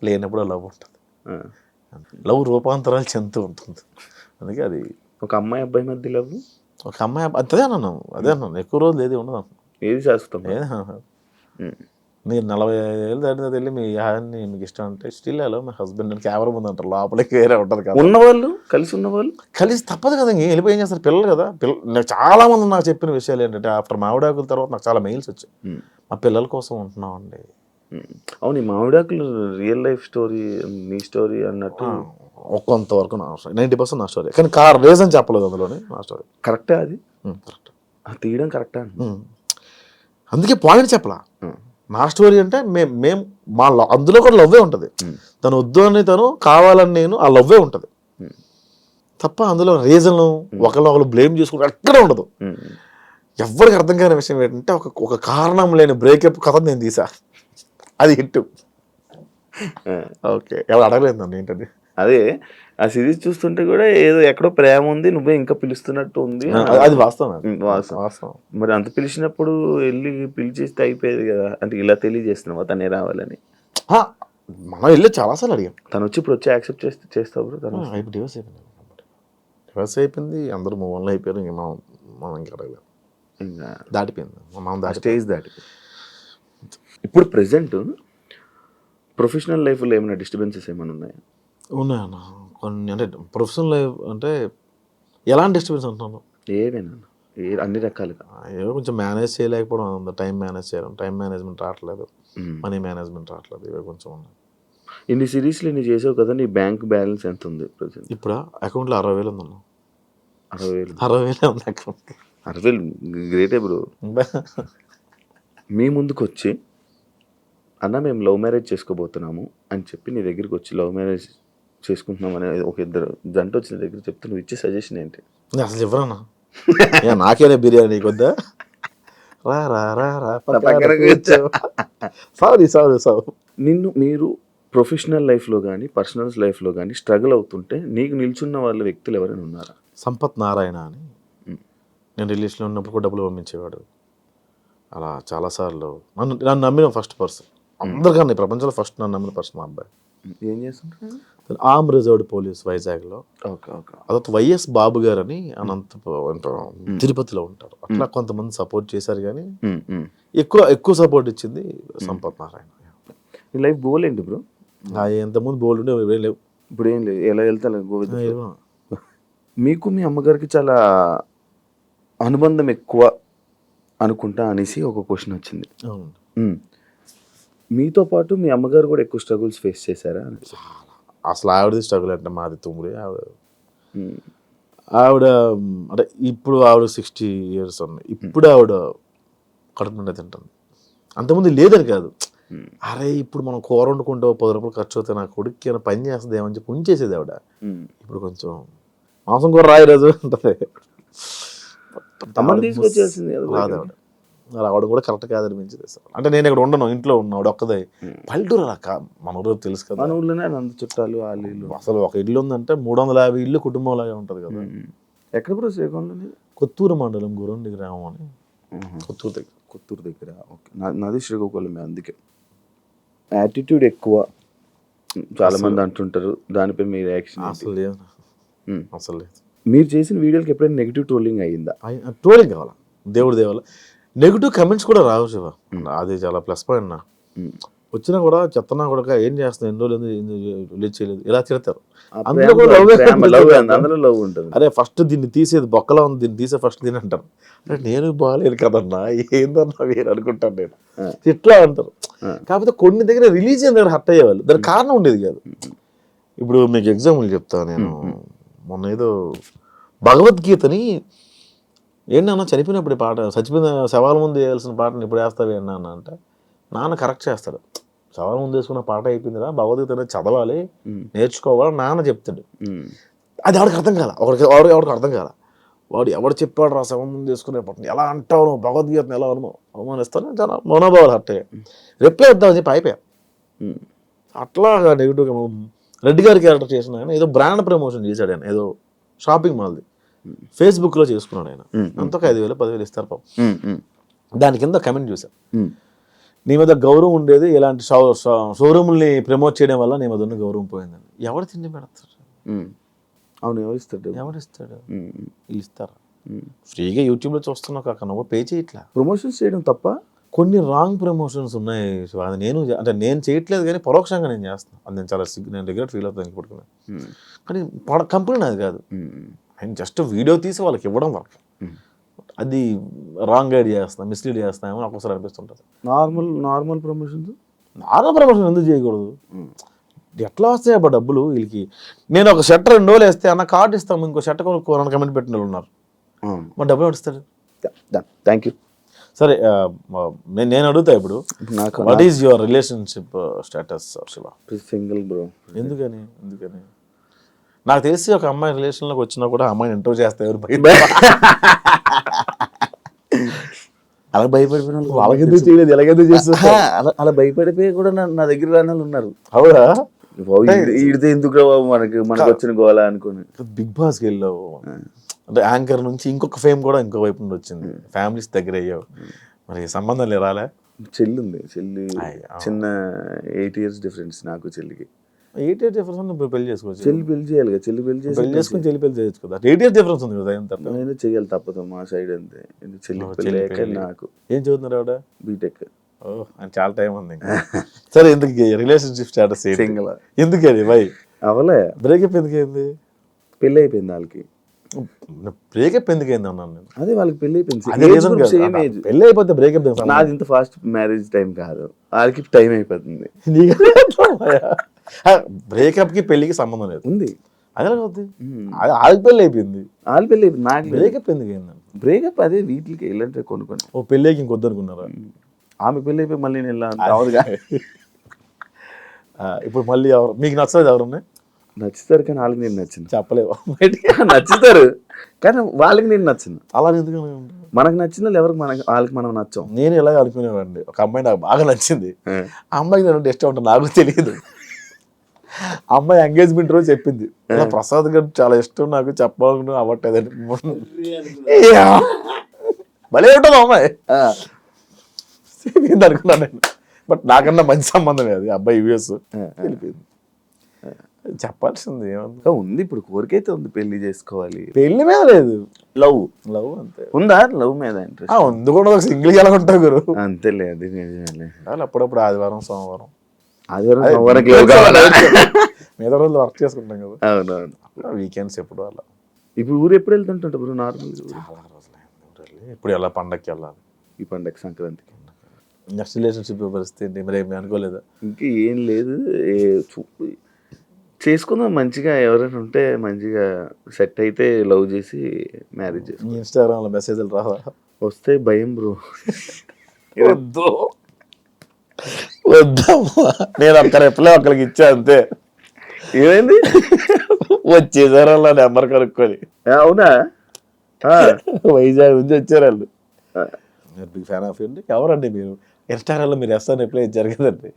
లేనప్పుడు లవ్ ఉంటుంది. లవ్ రూపాంతరాలు చెందుతూ ఉంటుంది. అందుకే అది ఒక అమ్మాయి అబ్బాయి మధ్య లవ్, ఒక అమ్మాయి అదే అన్నాను ఎక్కువ రోజులు ఏది ఉండదు. ఏది శాశ్వతం? మీరు 45 ఏళ్ళు దాటిన వెళ్ళి మీ యాన్ని మీకు ఇష్టం అంటే స్టిల్ హలో మై హస్బెండ్ అని కెమెరా ముందు అంటారు, లోపలికి వేరే ఉంటుంది కదా. ఉన్నవాళ్ళు కలిసి తప్పదు కదా, ఇంక వెళ్ళిపోయి ఏం చేస్తారు పిల్లలు కదా. నాకు చాలా మంది నాకు చెప్పిన విషయాలు ఏంటంటే ఆఫ్టర్ మామిడాకుల తర్వాత నాకు చాలా మెయిల్స్ వచ్చాయి, మా పిల్లల కోసం ఉంటున్నాం అండి. అవును, ఈ మామిడాకులు రియల్ లైఫ్ స్టోరీ, మీ స్టోరీ అన్నట్టు కొంతవరకు నా స్టోరీ, 90% నా స్టోరీ. కానీ రీజన్ చెప్పలేదు అందులోనే. నా స్టోరీ కరెక్టే, అది కరెక్ట్, తీయడం కరెక్టా. అందుకే పాయింట్ చెప్పలా. నా స్టోరీ అంటే మేము మా అందులో కూడా లవ్వే ఉంటుంది. తను వద్దు అని తను కావాలని నేను, ఆ లవ్వే ఉంటుంది తప్ప అందులో రీజన్ ఒకళ్ళు బ్లేమ్ చేసుకుంటే ఎక్కడ ఉండదు. ఎవరికి అర్థం కాని విషయం ఏంటంటే ఒక కారణం లేని బ్రేకప్ కథ నేను తీసా, అది హిట్. ఓకే, ఎవరు అడగలేదు నన్ను ఏంటది అదే ఆ సిరీస్ చూస్తుంటే కూడా ఏదో ఎక్కడో ప్రేమ ఉంది, నువ్వే ఇంకా పిలుస్తున్నట్టు ఉంది. అది వాస్తవం, వాస్తవం. మరి అంత పిలిచినప్పుడు వెళ్ళి పిలిచేస్తే అయిపోయేది కదా, అంటే ఇలా తెలియజేస్తున్నావా తనే రావాలని? మనం వెళ్ళి చాలాసార్లు అడిగాం. తను వచ్చి ఇప్పుడు వచ్చి యాక్సెప్ట్ చేస్తావు బ్రో? తను ఇప్పుడు డివర్స్ అయిపోయింది, అందరూ మూవ్ ఆన్ అయిపోయారు. ఇంక మనం ఇంకా అడగలేదు, ఇంకా దాటిపోయింది, మనం స్టేజ్ దాటిపోయింది. ఇప్పుడు ప్రెసెంట్ ప్రొఫెషనల్ లైఫ్లో ఏమైనా డిస్టర్బెన్సెస్ ఏమైనా ఉన్నాయా? ఉన్నాయన్న కొన్ని. అంటే ప్రొఫెషనల్ లైఫ్ అంటే ఎలాంటి డిస్టర్బెన్స్ అంటున్నాను? ఏమైనా అన్ని రకాలుగా ఏదో కొంచెం మేనేజ్ చేయలేకపోవడం, టైం మేనేజ్ చేయడం, టైం మేనేజ్మెంట్ రావట్లేదు, మనీ మేనేజ్మెంట్ రావట్లేదు, ఇవి కొంచెం ఉన్నాయి. ఇన్ని సిరీస్లు ఇన్ని చేసావు కదా, నీ బ్యాంక్ బ్యాలెన్స్ ఎంత ఉంది ప్రజెంట్? ఇప్పుడు అకౌంట్లో 60,000 ఉందన్న. 60,000? 60,000 ఉంది అకౌంట్. 60,000 గ్రేటే బ్రో. మీ ముందుకు వచ్చి అన్న మేము లవ్ మ్యారేజ్ చేసుకోబోతున్నాము అని చెప్పి నీ దగ్గరికి వచ్చి లవ్ మ్యారేజ్ చేసుకుంటున్నాం అనే ఒక ఇద్దరు జంట వచ్చిన దగ్గర చెప్తే నువ్వు ఇచ్చే సజెషన్ ఏంటి? అసలు చెప్పరానా? నాకేనే బిర్యానీ నీకొద్దా? రా రా రా రా సారీ నిన్ను మీరు ప్రొఫెషనల్ లైఫ్లో కానీ పర్సనల్ లైఫ్లో కానీ స్ట్రగుల్ అవుతుంటే నీకు నిల్చున్న వాళ్ళ వ్యక్తులు ఎవరైనా ఉన్నారా? సంపత్ నారాయణ అని, నేను రిలీజ్లో ఉన్నప్పుడు కూడా డబ్బులు పంపించేవాడు. అలా చాలాసార్లు నన్ను నమ్మిన ఫస్ట్ పర్సన్ అందరికన్నా, ప్రపంచంలో ఫస్ట్ నన్ను నమ్మిన పర్సన్ మా అబ్బాయి. ఏం చేస్తుంటారు? ఆర్మ్ రిజర్వ్డ్ పోలీస్ వైజాగ్లో. అదొక వైఎస్ బాబు గారు అని తిరుపతిలో ఉంటారు. అట్లా కొంతమంది సపోర్ట్ చేశారు, కానీ ఎక్కువ సపోర్ట్ ఇచ్చింది సంపత్ నారాయణ. నీ లైఫ్ గోల్ ఏంటి బ్రో? ఎంతమంది బోల్డ్ ఉండే లేవు, ఇప్పుడు ఏం లేదు, ఎలా వెళ్తా గోవింద. మీకు మీ అమ్మగారికి చాలా అనుబంధం ఎక్కువ అనుకుంటా అనేసి ఒక క్వశ్చన్ వచ్చింది. మీతో పాటు మీ అమ్మగారు కూడా ఎక్కువ స్ట్రగుల్స్ ఫేస్ చేశారా? అసలు ఆవిడది స్ట్రగుల్ అంటే మాది తుమ్ముడి. ఆవిడ అంటే ఇప్పుడు ఆవిడ 60 years ఉన్నాయి. ఇప్పుడు ఆవిడ కడుపు నిండా తింటుంది. అంతకుముందు లేదని కాదు, అరే ఇప్పుడు మనం కూర వండుకుంటే 10 రూపాయలు ఖర్చు అవుతాయి, నా కొడుక్కి ఏమైనా పని చేస్తుంది ఏమని చెప్పి ఉంచేసేది ఆవిడ. ఇప్పుడు కొంచెం మాంసం కూర రాయి రోజు ఉంటుంది, తీసుకొచ్చేసింది రాదు ఆవిడ. రావడం కూడా కరెక్ట్ కాదనిపించింది. అంటే నేను ఇక్కడ ఉండను, ఇంట్లో ఉన్నాడు ఒక్కదే. పల్లెటూరు అలా మన ఊరు తెలుసు కదా, మన ఊర్లోనే అంత చుట్టాలు వాళ్ళు ఇల్లు. అసలు ఒక ఇల్లు ఉందంటే 350 ఇల్లు కుటుంబంలాగా ఉంటుంది కదా. ఎక్కడ బ్రో శ్రీకాకుళంలో? కొత్తూరు మండలం గురండి గ్రామం అని, కొత్తూరు దగ్గర. ఓకే, నాది శ్రీకాకుళమే. అందుకే యాటిట్యూడ్ ఎక్కువ చాలా మంది అంటుంటారు, దానిపై మీ రియాక్షన్? అసలు లేదు, అసలు లేదు. మీరు చేసిన వీడియోకి ఎప్పుడైనా నెగిటివ్ ట్రోలింగ్ అయ్యిందా? ట్రోలింగ్ కావాలా, దేవుడి దేవాల నెగిటివ్ కమెంట్స్ కూడా రావు శివ, అది చాలా ప్లస్ పాయింట్. నా వచ్చినా కూడా చెత్తనా కూడా ఏం చేస్తున్నావు, ఎన్ని రోజులు రిలీజ్ చేయలేదు, ఇలా తిడతారు. అరే ఫస్ట్ దీన్ని తీసేది బొక్కలా ఉంది, దీన్ని తీసే ఫస్ట్ దీని అంటారు. అంటే నేను బాగాలేదు కదన్నా, ఏందన్నా వేరు అనుకుంటాను నేను, ఇట్లా అంటారు. కాకపోతే కొన్ని దగ్గర రిలీజ్ అయిన దగ్గర హర్ట్ అయ్యేవాళ్ళు, దానికి కారణం ఉండేది కాదు. ఇప్పుడు మీకు ఎగ్జాంపుల్ చెప్తాను నేను. మొన్న ఏదో భగవద్గీతని ఏంటన్నా చనిపోయినప్పుడు పాట, చచ్చిపోయిన శవాల ముందు వేయాల్సిన పాటను ఇప్పుడు వేస్తావు ఏంటన్నా అంటే, నాన్న కరెక్ట్ చేస్తాడు. శవాల ముందు వేసుకున్న పాట అయిపోయిందిరా, భగవద్గీత అనేది చదవాలి, నేర్చుకోవాలి నాన్న చెప్తాడు. అది ఎవరికి అర్థం కాల, ఎవరికి అర్థం కాల. వాడు ఎవడు చెప్పాడు రా శవం ముందు వేసుకునే పాటను ఎలా అంటావు, నువ్వు భగవద్గీతను ఎలా అవమానిస్తాను, చాలా మనోభావాలు హర్ట్ అయ్యాయి. రిప్లై ఇద్దామని చెప్పి అయిపోయా. అట్లా నెగిటివ్గా రెడ్డి గారి క్యారెక్టర్ చేసిన ఆయన ఏదో బ్రాండ్ ప్రమోషన్ చేశాడు. ఆయన ఏదో షాపింగ్ మాల్ది ఫేస్బుక్లో చేసుకున్నాడు. ఆయన అంతకు 5,000 10,000 ఇస్తారు పాపం. దాని కింద కమెంట్ చూసాను, నీ మీద గౌరవం ఉండేది ఇలాంటి షోరూముల్ని ప్రమోట్ చేయడం వల్ల నీ మీద ఉన్న గౌరవం పోయిందని. ఎవరు తిండి పెడతారు? అవును, ఎవరిస్తాడు? వీళ్ళు ఇస్తారా? ఫ్రీగా యూట్యూబ్లో చూస్తున్నావు కాక నువ్వు పే చేయట్లా. ప్రమోషన్స్ చేయడం తప్ప కొన్ని రాంగ్ ప్రమోషన్స్ ఉన్నాయి. అది నేను చేయట్లేదు, కానీ పరోక్షంగా నేను చేస్తాను. అది నేను రిగ్రెట్ ఫీల్ అవుతాను ఇప్పుడు. కానీ కంపెనీ నాది కాదు, ఆయన జస్ట్ వీడియో తీసి వాళ్ళకి ఇవ్వడం వరకు. అది రాంగ్ గైడ్ చేస్తాను, మిస్లీడ్ చేస్తామో నాకు ఒకసారి అనిపిస్తుంటుంది. నార్మల్ ప్రమోషన్స్ ఎందుకు చేయకూడదు? ఎట్లా వస్తాయి అబ్బా డబ్బులు వీళ్ళకి? నేను ఒక షర్ట్ 2 రోజులు వేస్తే అన్న కార్డు ఇస్తాము, ఇంకో షర్ట్ కొనుక్కోవాలని కమెంట్ పెట్టిన వాళ్ళు ఉన్నారు. మరి డబ్బులు ఇస్తాడు. Thank you. సరే, నేను అడుగుతా ఇప్పుడు, what is your relationship status Shiva? Single bro. ఎందుకని? నాకు తెలిసి ఒక అమ్మాయి రిలేషన్లోకి వచ్చినా కూడా అమ్మాయిని ఇంటర్వ్యూ చేస్తే ఎవరు అలా భయపడిపోయిన వాళ్ళకి ఎందుకు చేయలేదు, ఎలాగెందుకు చేస్తారు? అలా భయపడిపోయి కూడా నా దగ్గర రాని వాళ్ళు ఉన్నారు. అవునా? ఈడితే ఎందుకు రా బాబు మనకు వచ్చిన గోళ అనుకుని బిగ్ బాస్కి వెళ్ళావు, అంటే యాంకర్ నుంచి ఇంకొక ఫేమ్ కూడా ఇంకో వైపు నుండి వచ్చింది, ఫ్యామిలీస్ దగ్గర అయ్యావు, మరి సంబంధం రాలే? చెల్లి ఉంది, చెల్లి చిన్న 8 years డిఫరెన్స్ నాకు చెల్లికి. 8 years డిఫరెన్స్ ఉంది, పెళ్లి చేసుకోవచ్చు. చెల్లి పెళ్లి చేయాలి కదా, చెల్లి పెళ్లి చేసుకుని చెల్లి పెళ్లి చేయొచ్చు కదా. 8 years డిఫరెన్స్ ఉంది కదా, ఏం తప్ప? నేను చెయ్యాలి తప్పదు మా సైడ్ అంతే. చెల్లి పెళ్లి నాకు. ఏం చదువుతున్నారు ఆవిడ? బీటెక్. ఓ అని చాలా టైం ఉంది. సరే, ఎందుకు రిలేషన్షిప్ స్టేటస్ సింగిల్? ఎందుకని బై అవలే బ్రేకప్ ఎందుకైంది? పెళ్ళి అయిపోయింది వాళ్ళకి. బ్రేకప్ ఎందుకైంది అన్నాను నేను. అదే వాళ్ళకి పెళ్లి అయిపోయింది, సేమ్ ఏజ్. పెళ్లి అయిపోతే బ్రేకప్ నాది ఇంత ఫాస్ట్ మ్యారేజ్ టైం కాదు, వాళ్ళకి టైం అయిపోతుంది. బ్రేకప్ కి పెళ్లికి సంబంధం లేదు ఉంది. అదే అవుతుంది, వాళ్ళకి పెళ్లి అయిపోయింది, వాళ్ళ పెళ్లి అయిపోయింది, నాకు బ్రేకప్ ఎందుకైంది? బ్రేకప్ అదే వీటికి వెళ్ళంటే కొనుక్కొని. ఓ పెళ్ళికి ఇంకొద్దు అనుకున్నారా? ఆమె పెళ్ళి అయిపోయి మళ్ళీ నేను వెళ్ళాను. ఇప్పుడు మళ్ళీ ఎవరు మీకు నచ్చలేదు? ఎవరున్నాయి నచ్చుతారు కానీ వాళ్ళకి నేను నచ్చింది చెప్పలేవు. నచ్చుతారు కానీ వాళ్ళకి నేను నచ్చింది. అలా ఎందుకు? మనకు నచ్చిన వాళ్ళు ఎవరికి వాళ్ళకి మనం నచ్చాం. నేను ఎలా అనుకునేవాడిని, ఒక అమ్మాయి నాకు బాగా నచ్చింది, ఆ అమ్మాయికి నేను ఇష్టం ఉంటుంది నాకు తెలియదు. అమ్మాయి ఎంగేజ్మెంట్ రోజు చెప్పింది, ప్రసాద్ గారు చాలా ఇష్టం నాకు, చెప్పాలను అవ్వట్లేదని. భలే ఉంటుంది అమ్మాయి అనుకున్నాను నేను, బట్ నాకన్నా మంచి సంబంధం లేదు. అబ్బాయి యూఎస్ వెళ్ళిపోయింది. చెప్పాల్సింది ఏమన్నా ఉంది, ఇప్పుడు కోరికైతే ఉంది, పెళ్లి చేసుకోవాలి. పెళ్లి మీద లేదు, లవ్ అంతే. ఉందా లవ్ మీద ఇంట్రెస్ట్? ఉంది కూడా, ఒక సింగిల్ ఎలా ఉంటావు గురు? అంతేలే, అది అప్పుడప్పుడు ఆదివారం సోమవారం మిగతా రోజులు వర్క్ చేసుకుంటాం కదా. అవునవును, వీకెండ్స్ ఎప్పుడు అలా. ఇప్పుడు ఊరు ఎప్పుడు వెళ్తుంటా బ్రో? నార్మల్ చాలా రోజులు ఇప్పుడు ఎలా పండగకి వెళ్ళాలి, ఈ పండగ సంక్రాంతికి. నెక్స్ట్ రిలేషన్షిప్ పరిస్థితి ఏంటి మరి? ఏమి అనుకోలేదా? ఇంకా ఏం లేదు, చేసుకుందాం మంచిగా, ఎవరైనా ఉంటే మంచిగా సెట్ అయితే లవ్ చేసి మ్యారేజ్ చేసుకుందాం. ఇన్స్టాగ్రామ్లో మెసేజ్లు రావా? వస్తే భయం బ్రో. వద్దమ్మా, నేను రిప్లై ఒక్కరికి ఇచ్చా అంతే. ఏమైంది? వచ్చేసారు వాళ్ళ నెంబర్ కనుక్కొని. అవునా? వైజాగ్ నుంచి వచ్చారు వాళ్ళు. మీరు బిగ్ ఫ్యాన్ ఆఫ్ అండి. ఎవరండి మీరు? ఇన్స్టాగ్రామ్లో మీరు ఎస్ఆర్ రిప్లై ఇచ్చారు కదండి.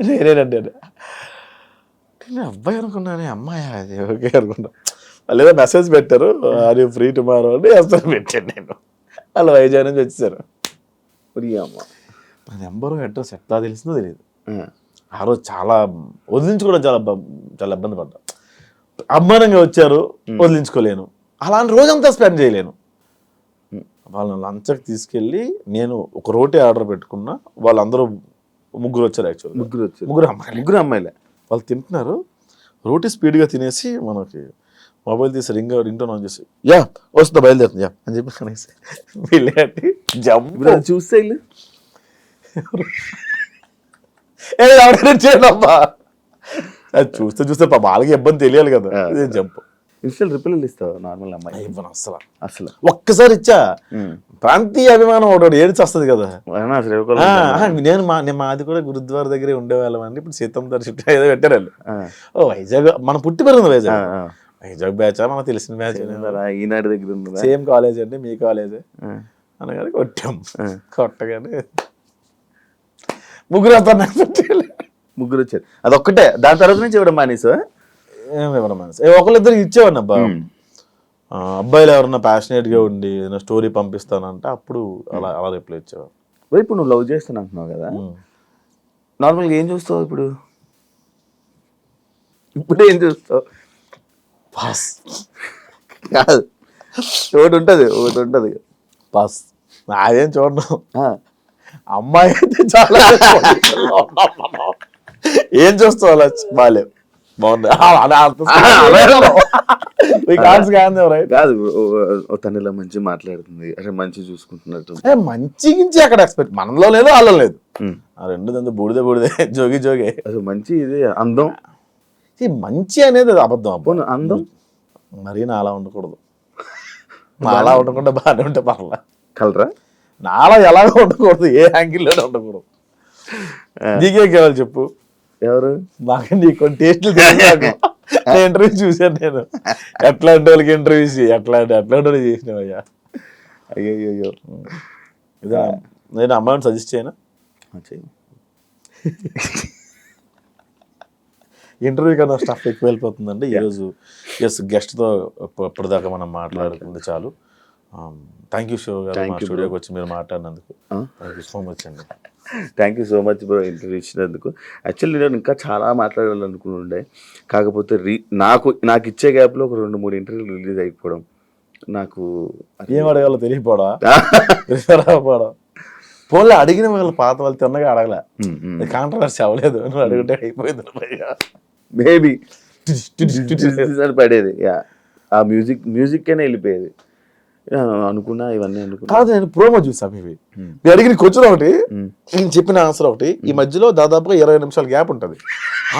నేనేనండి. నేను అబ్బాయి అనుకున్నాను, అమ్మాయి అది ఓకే అనుకున్నా. వాళ్ళు ఏదో మెసేజ్ పెట్టారు, ఆర్ యూ ఫ్రీ టుమారో అని ఎస్ఆర్ పెట్టాను నేను. వాళ్ళు వైజాగ్ నుంచి వచ్చేసారు. అమ్మ నా నెంబరు అడ్రస్ ఎట్లా తెలిసిందో తెలియదు. ఆ రోజు చాలా వదిలించుకోవడం చాలా ఇబ్బంది పడ్డా. అభిమానంగా వచ్చారు, వదిలించుకోలేను. అలాంటి రోజంతా స్పెండ్ చేయలేను. వాళ్ళని లంచ్కి తీసుకెళ్ళి నేను ఒక రోటీ ఆర్డర్ పెట్టుకున్నా. వాళ్ళందరూ ముగ్గురు వచ్చారు. యాక్చువల్లీ ముగ్గురు అమ్మాయిలే. వాళ్ళు తింటున్నారు, రోటీ స్పీడ్గా తినేసి మనకి మొబైల్ తీసి రింగ్ టోన్ ఆన్ చేసి యా వస్తుందా బయలుదేరుతుంది యా అని చెప్పి కనేసి వెళ్ళి జంప్ చూస్తే చేయడమ్మా. అది చూస్తే వాళ్ళకి ఇబ్బంది తెలియాలి కదా. అదే జంప్. ఇన్స్టల్ రిప్లై ఇస్తావు నార్మల్ అమ్మాయి? ఇవ్వను అసలు. ఒక్కసారి ఇచ్చా, ప్రాంతీయ అభిమానం ఒకటి ఏడ్చి వస్తుంది కదా. నేను మాది కూడా గురుద్వార దగ్గరే ఉండేవాళ్ళం అండి. ఇప్పుడు సీతం దర్శిట్ ఏదో పెట్టారు వాళ్ళు. ఓ వైజాగ్, మనం పుట్టి పెరిగింది వైజాగ్ బ్యాచ్, మనకు తెలిసిన బ్యాచ్. ఈనాడు దగ్గర ఉంది, సేమ్ కాలేజ్ అండి, మీ కాలేజే అనగానే కొట్టాం. కొట్టగానే ముగ్గురు వచ్చారు. అదొక్కటే, దాని తర్వాత నుంచి ఇవ్వడం మానేసా? ఏమివ్వడం మానేసా. ఒకళ్ళిద్దరు ఇచ్చేవాడిని అబ్బా. అబ్బాయిలు ఎవరన్నా ప్యాషనేట్గా ఉండి ఏదైనా స్టోరీ పంపిస్తానంటే అప్పుడు అలా రిప్లై ఇచ్చేవాడు. ఇప్పుడు నువ్వు లవ్ చేస్తాను అంటున్నావు కదా, నార్మల్గా ఏం చూస్తావు ఇప్పుడు? ఏం చూస్తావు? పాస్ కాదు, ఒకటి ఉంటుంది పాస్. నాదేం చూడను. అమ్మాయి అయితే చాలా ఏం చూస్తావు? అలా బాగాలేవు, బాగుంది. కాదు, తను ఇలా మంచిగా మాట్లాడుతుంది, అసలు మంచిగా చూసుకుంటున్నట్టు. మంచి అక్కడ ఎక్స్పెక్ట్, మనలో లేదు వాళ్ళలో లేదు. ఆ రెండు దంతా బూడిదే జోగే. అసలు మంచి ఇది అందం. మంచి అనేది అబద్ధం. అబ్బో అందం మరీ నాలా ఉండకూడదు. నాలా ఉండకుండా బాగానే ఉంటే పర్లా. కలరా? నాలా ఎలాగో ఉండకూడదు, ఏ యాంగిల్లోనే ఉండకూడదు. నీకేం కావాలి చెప్పు? ఎవరు? నాకు నీ కొన్ని టేస్ట్లు ఇంటర్వ్యూ చూసాను నేను. ఎట్లాంటి వాళ్ళకి ఇంటర్వ్యూస్ ఎట్లాంటి వాళ్ళు చేసినావయ్యా. అయ్యో ఇదా నేను అమ్మాయిని సజెస్ట్ చేయనా? ఇంటర్వ్యూ కన్నా స్టఫ్ ఎక్కువ వెళ్ళిపోతుందండి ఈరోజు. ఎస్, గెస్ట్తో ఇప్పటిదాకా మనం మాట్లాడుకుంది చాలు. థ్యాంక్ యూ శివ గారు, మా స్టూడియోకి వచ్చి మీరు మాట్లాడినందుకు థ్యాంక్ యూ సో మచ్ అండి. Thank you so much bro interview ఇచ్చినందుకు. యాక్చువల్లీ నేను ఇంకా చాలా మాట్లాడాలనుకుంటుండే, కాకపోతే నాకు ఇచ్చే గ్యాప్లో ఒక 2-3 ఇంటర్వ్యూలు రిలీజ్ అయిపోవడం నాకు ఏం అడగాలో తెలియపోవడం రాకపోవడం. ఫోన్లో అడిగిన వాళ్ళు పాత వాళ్ళు తిన్నగా అడగలే, కాంట్రవర్సీ అవ్వలేదు, నువ్వు అడిగితే అయిపోయింది. మేబీ పడేది, ఆ మ్యూజిక్కేనే వెళ్ళిపోయేది అనుకున్నా. ఇవన్నీ అనుకున్నా కాదు, నేను ప్రోమో చూసాను ఇవి. మీరు అడిగిన క్వశ్చన్ ఒకటి, నేను చెప్పిన ఆన్సర్ ఒకటి, ఈ మధ్యలో దాదాపుగా 20 నిమిషాల గ్యాప్ ఉంటుంది.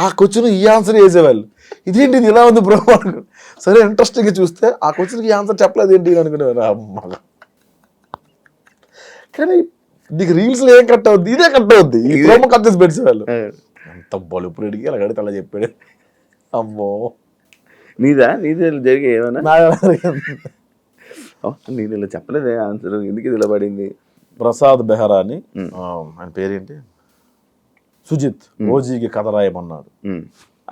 ఆ క్వశ్చన్ ఈ ఆన్సర్ వేసేవాళ్ళు, ఇదేంటి ఇది ఇలా ఉంది ప్రోమో అనుకుని. సరే ఇంట్రెస్టింగ్గా చూస్తే ఆ క్వశ్చన్కి ఆన్సర్ చెప్పలేదు ఏంటి అనుకునేవారు. అమ్మ, కానీ నీకు రీల్స్లో ఏం కట్ అవుద్ది, ఇదే కట్ అవుద్ది. ఈ ప్రోమో కట్ చేసి పెట్టేవాళ్ళు. అంత బలుపుడు అడిగి అలా కడితే అలా చెప్పాడు. అమ్మో, నీదే జరిగే ఏమైనా నేను ఇలా చెప్పలేదే ఆన్సర్, ఎందుకు ఇది ఇలా పడింది. ప్రసాద్ బెహ్రా అని, ఆయన పేరేంటి, సుజిత్ ఓజీకి కథ రాయమన్నాడు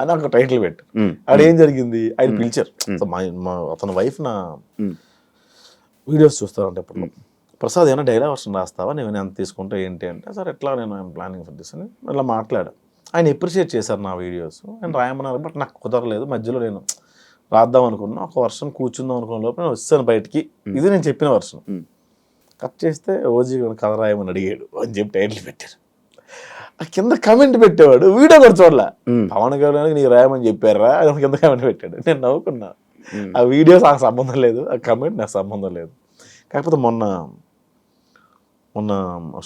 అని ఒక టైటిల్ పెట్టు. అక్కడ ఏం జరిగింది, ఆయన పిలిచారు. అతని వైఫ్ నా వీడియోస్ చూస్తారంటే అప్పుడు, ప్రసాద్ ఏమైనా డైలాగ్ వర్షన్ రాస్తావా, నేను ఎంత తీసుకుంటా ఏంటి అంటే, సార్ ఎట్లా నేను ఐఎమ్ ప్లానింగ్ ఫర్ దిస్ అని అట్లా మాట్లాడా. ఆయన ఎప్రిషియేట్ చేశారు నా వీడియోస్, ఆయన రాయమన్నారు. బట్ నాకు కుదరలేదు, మధ్యలో నేను రాద్దాం అనుకున్నా, ఒక వర్షం కూర్చుందాం అనుకున్న లోపల నేను వచ్చాను బయటికి. ఇది నేను చెప్పిన వర్షం కట్ చేస్తే ఓజీ కథ రాయమని అడిగాడు అని చెప్పి టైటిల్ పెట్టారు. ఆ కింద కమెంట్ పెట్టేవాడు, వీడియో కూడా చూడలే. పవన్ కళ్యాణ్ నీకు రాయమని చెప్పారా అని కింద కమెంట్ పెట్టాడు. నేను నవ్వుకున్నా. ఆ వీడియోస్ నాకు సంబంధం లేదు, ఆ కమెంట్ నాకు సంబంధం లేదు. కాకపోతే మొన్న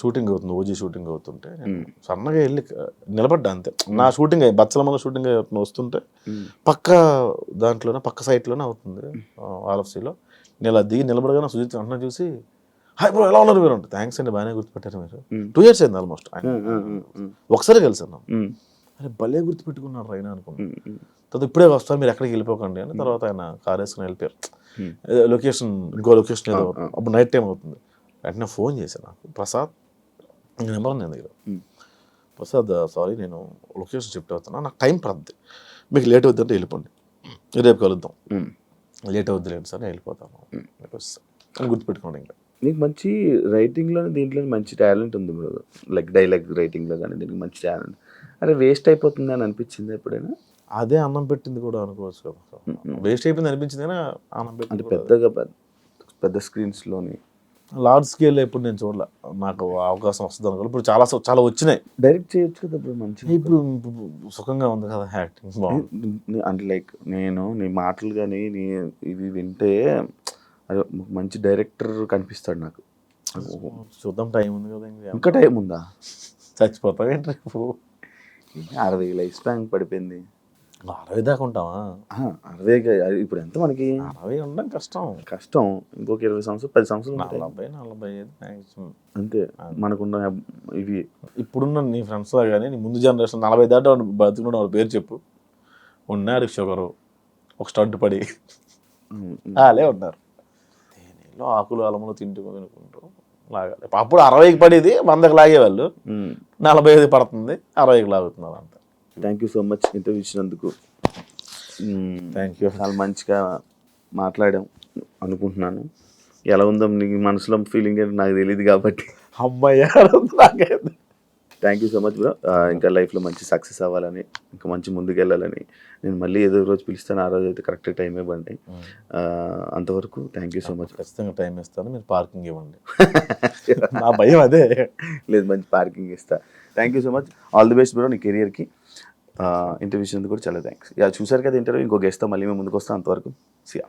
షూటింగ్ అవుతుంది, ఓజీ షూటింగ్ అవుతుంటే నేను సన్నగా వెళ్ళి నిలబడ్డా అంతే. నా షూటింగ్ బచ్చల మన షూటింగ్ వస్తుంటే పక్క దాంట్లోనే పక్క సైట్లోనే అవుతుంది ఆర్ఎఫ్సీలో. నేను అలా దిగి నిలబడగానే సుజిత్ అన్న చూసి, హాయ్ బ్రో ఎలా ఉన్నారు మీరు అంటే, థ్యాంక్స్ అండి బాగానే గుర్తుపెట్టారు మీరు. 2 years అయింది ఆల్మోస్ట్. ఒకసారి కలిసాను. అరే భలే గుర్తుపెట్టుకున్నారు రైనా అనుకున్నాను. తర్వాత ఇప్పుడే వస్తాను మీరు ఎక్కడికి వెళ్ళిపోకండి అని. తర్వాత ఆయన కార్ వేసుకుని వెళ్ళిపోయారు. లొకేషన్ ఇంకో లొకేషన్ ఏదో, అప్పుడు నైట్ టైం అవుతుంది. వెంటనే ఫోన్ చేశాను నాకు, ప్రసాద్ నెంబర్ నేను దగ్గర, ప్రసాద్ సారీ నేను లొకేషన్ షిఫ్ట్ అవుతున్నా, నాకు టైం పడుతుంది, మీకు లేట్ అవుతుందంటే వెళ్ళిపోండి, రేపు కలుద్దాం. లేట్ అవుద్ది లేదు సార్, నేను వెళ్ళిపోతాను అని గుర్తుపెట్టుకోండి. ఇంకా నీకు మంచి రైటింగ్లో దీంట్లో మంచి టాలెంట్ ఉంది బ్రో, లైక్ డైలాగ్ రైటింగ్లో కానీ దీనికి మంచి టాలెంట్. అరే వేస్ట్ అయిపోతుంది అని అనిపించింది ఎప్పుడైనా? అదే అన్నం పెట్టింది కూడా అనుకోవచ్చు కదా, వేస్ట్ అయిపోయింది అనిపించింది కానీ అన్నం పెట్టింది పెద్దగా పెద్ద స్క్రీన్స్లోని లార్జ్ స్కేల్ ఎప్పుడు నేను చూడలే. నాకు అవకాశం వస్తుంది అనుకో, ఇప్పుడు చాలా వచ్చినాయి. డైరెక్ట్ చేయొచ్చు కదా ఇప్పుడు మంచి, ఇప్పుడు సుఖంగా ఉంది కదా యాక్టింగ్ బాగుంది. అంటే లైక్ నేను నీ మాటలు కానీ ఇవి వింటే మంచి డైరెక్టర్ కనిపిస్తాడు నాకు. చూద్దాం, టైం ఉంది కదా, ఇంకా టైం ఉందా? చచ్చిపోతావు ఏంటి రేపు? 60 లైఫ్ స్పాన్ పడిపోయింది. 60 దాకా ఉంటావా? 60 ఇప్పుడు ఎంత మనకి? 60 ఉండడం కష్టం. ఇంకొక 20 సంవత్సరాలు 10 సంవత్సరాలు 40-45 అంతే మనకున్న ఇవి. ఇప్పుడున్న నీ ఫ్రెండ్స్ లా కానీ నీ ముందు జనరేషన్ 40 దాకా బతుకున్న వాళ్ళ పేరు చెప్పు. ఉన్నారు షుగరు, ఒక స్టంట్ పడి అలే ఉన్నారు, తేనెలో ఆకులు అలములు తినుకుంటూ లాగాలి. అప్పుడు 60కి పడేది 100కి లాగేవాళ్ళు, 45 పడుతుంది, 60కి లాగుతున్నారు అంత. Thank you so much interview ఇచ్చినందుకు. Thank you. చాలా మంచిగా మాట్లాడాం అనుకుంటున్నాను. ఎలా ఉందో నీ మనసులో ఫీలింగ్ ఏంటో నాకు తెలియదు కాబట్టి. అమ్మాయి thank you so much bro. ఇంకా లైఫ్లో మంచి సక్సెస్ అవ్వాలని, ఇంకా మంచి ముందుకు వెళ్ళాలని నేను మళ్ళీ ఏదో రోజు పిలుస్తాను, ఆ రోజు అయితే కరెక్ట్ టైం ఇవ్వండి. అంతవరకు థ్యాంక్ యూ సో మచ్. ఖచ్చితంగా టైం ఇస్తాను, మీరు పార్కింగ్ ఇవ్వండి. నా భయం అదే. లేదు, మంచి పార్కింగ్ ఇస్తా. Thank you so much, all the best bro నీ కెరియర్కి. ఇంటర్వ్యూ ఇచ్చినందుకు కూడా చాలా థ్యాంక్స్. చూసారు కదా ఇంటర్వ్యూ, ఇంకో గెస్ట్తో మళ్ళీ మేము ముందుకు వస్తాం. అంతవరకు సియా.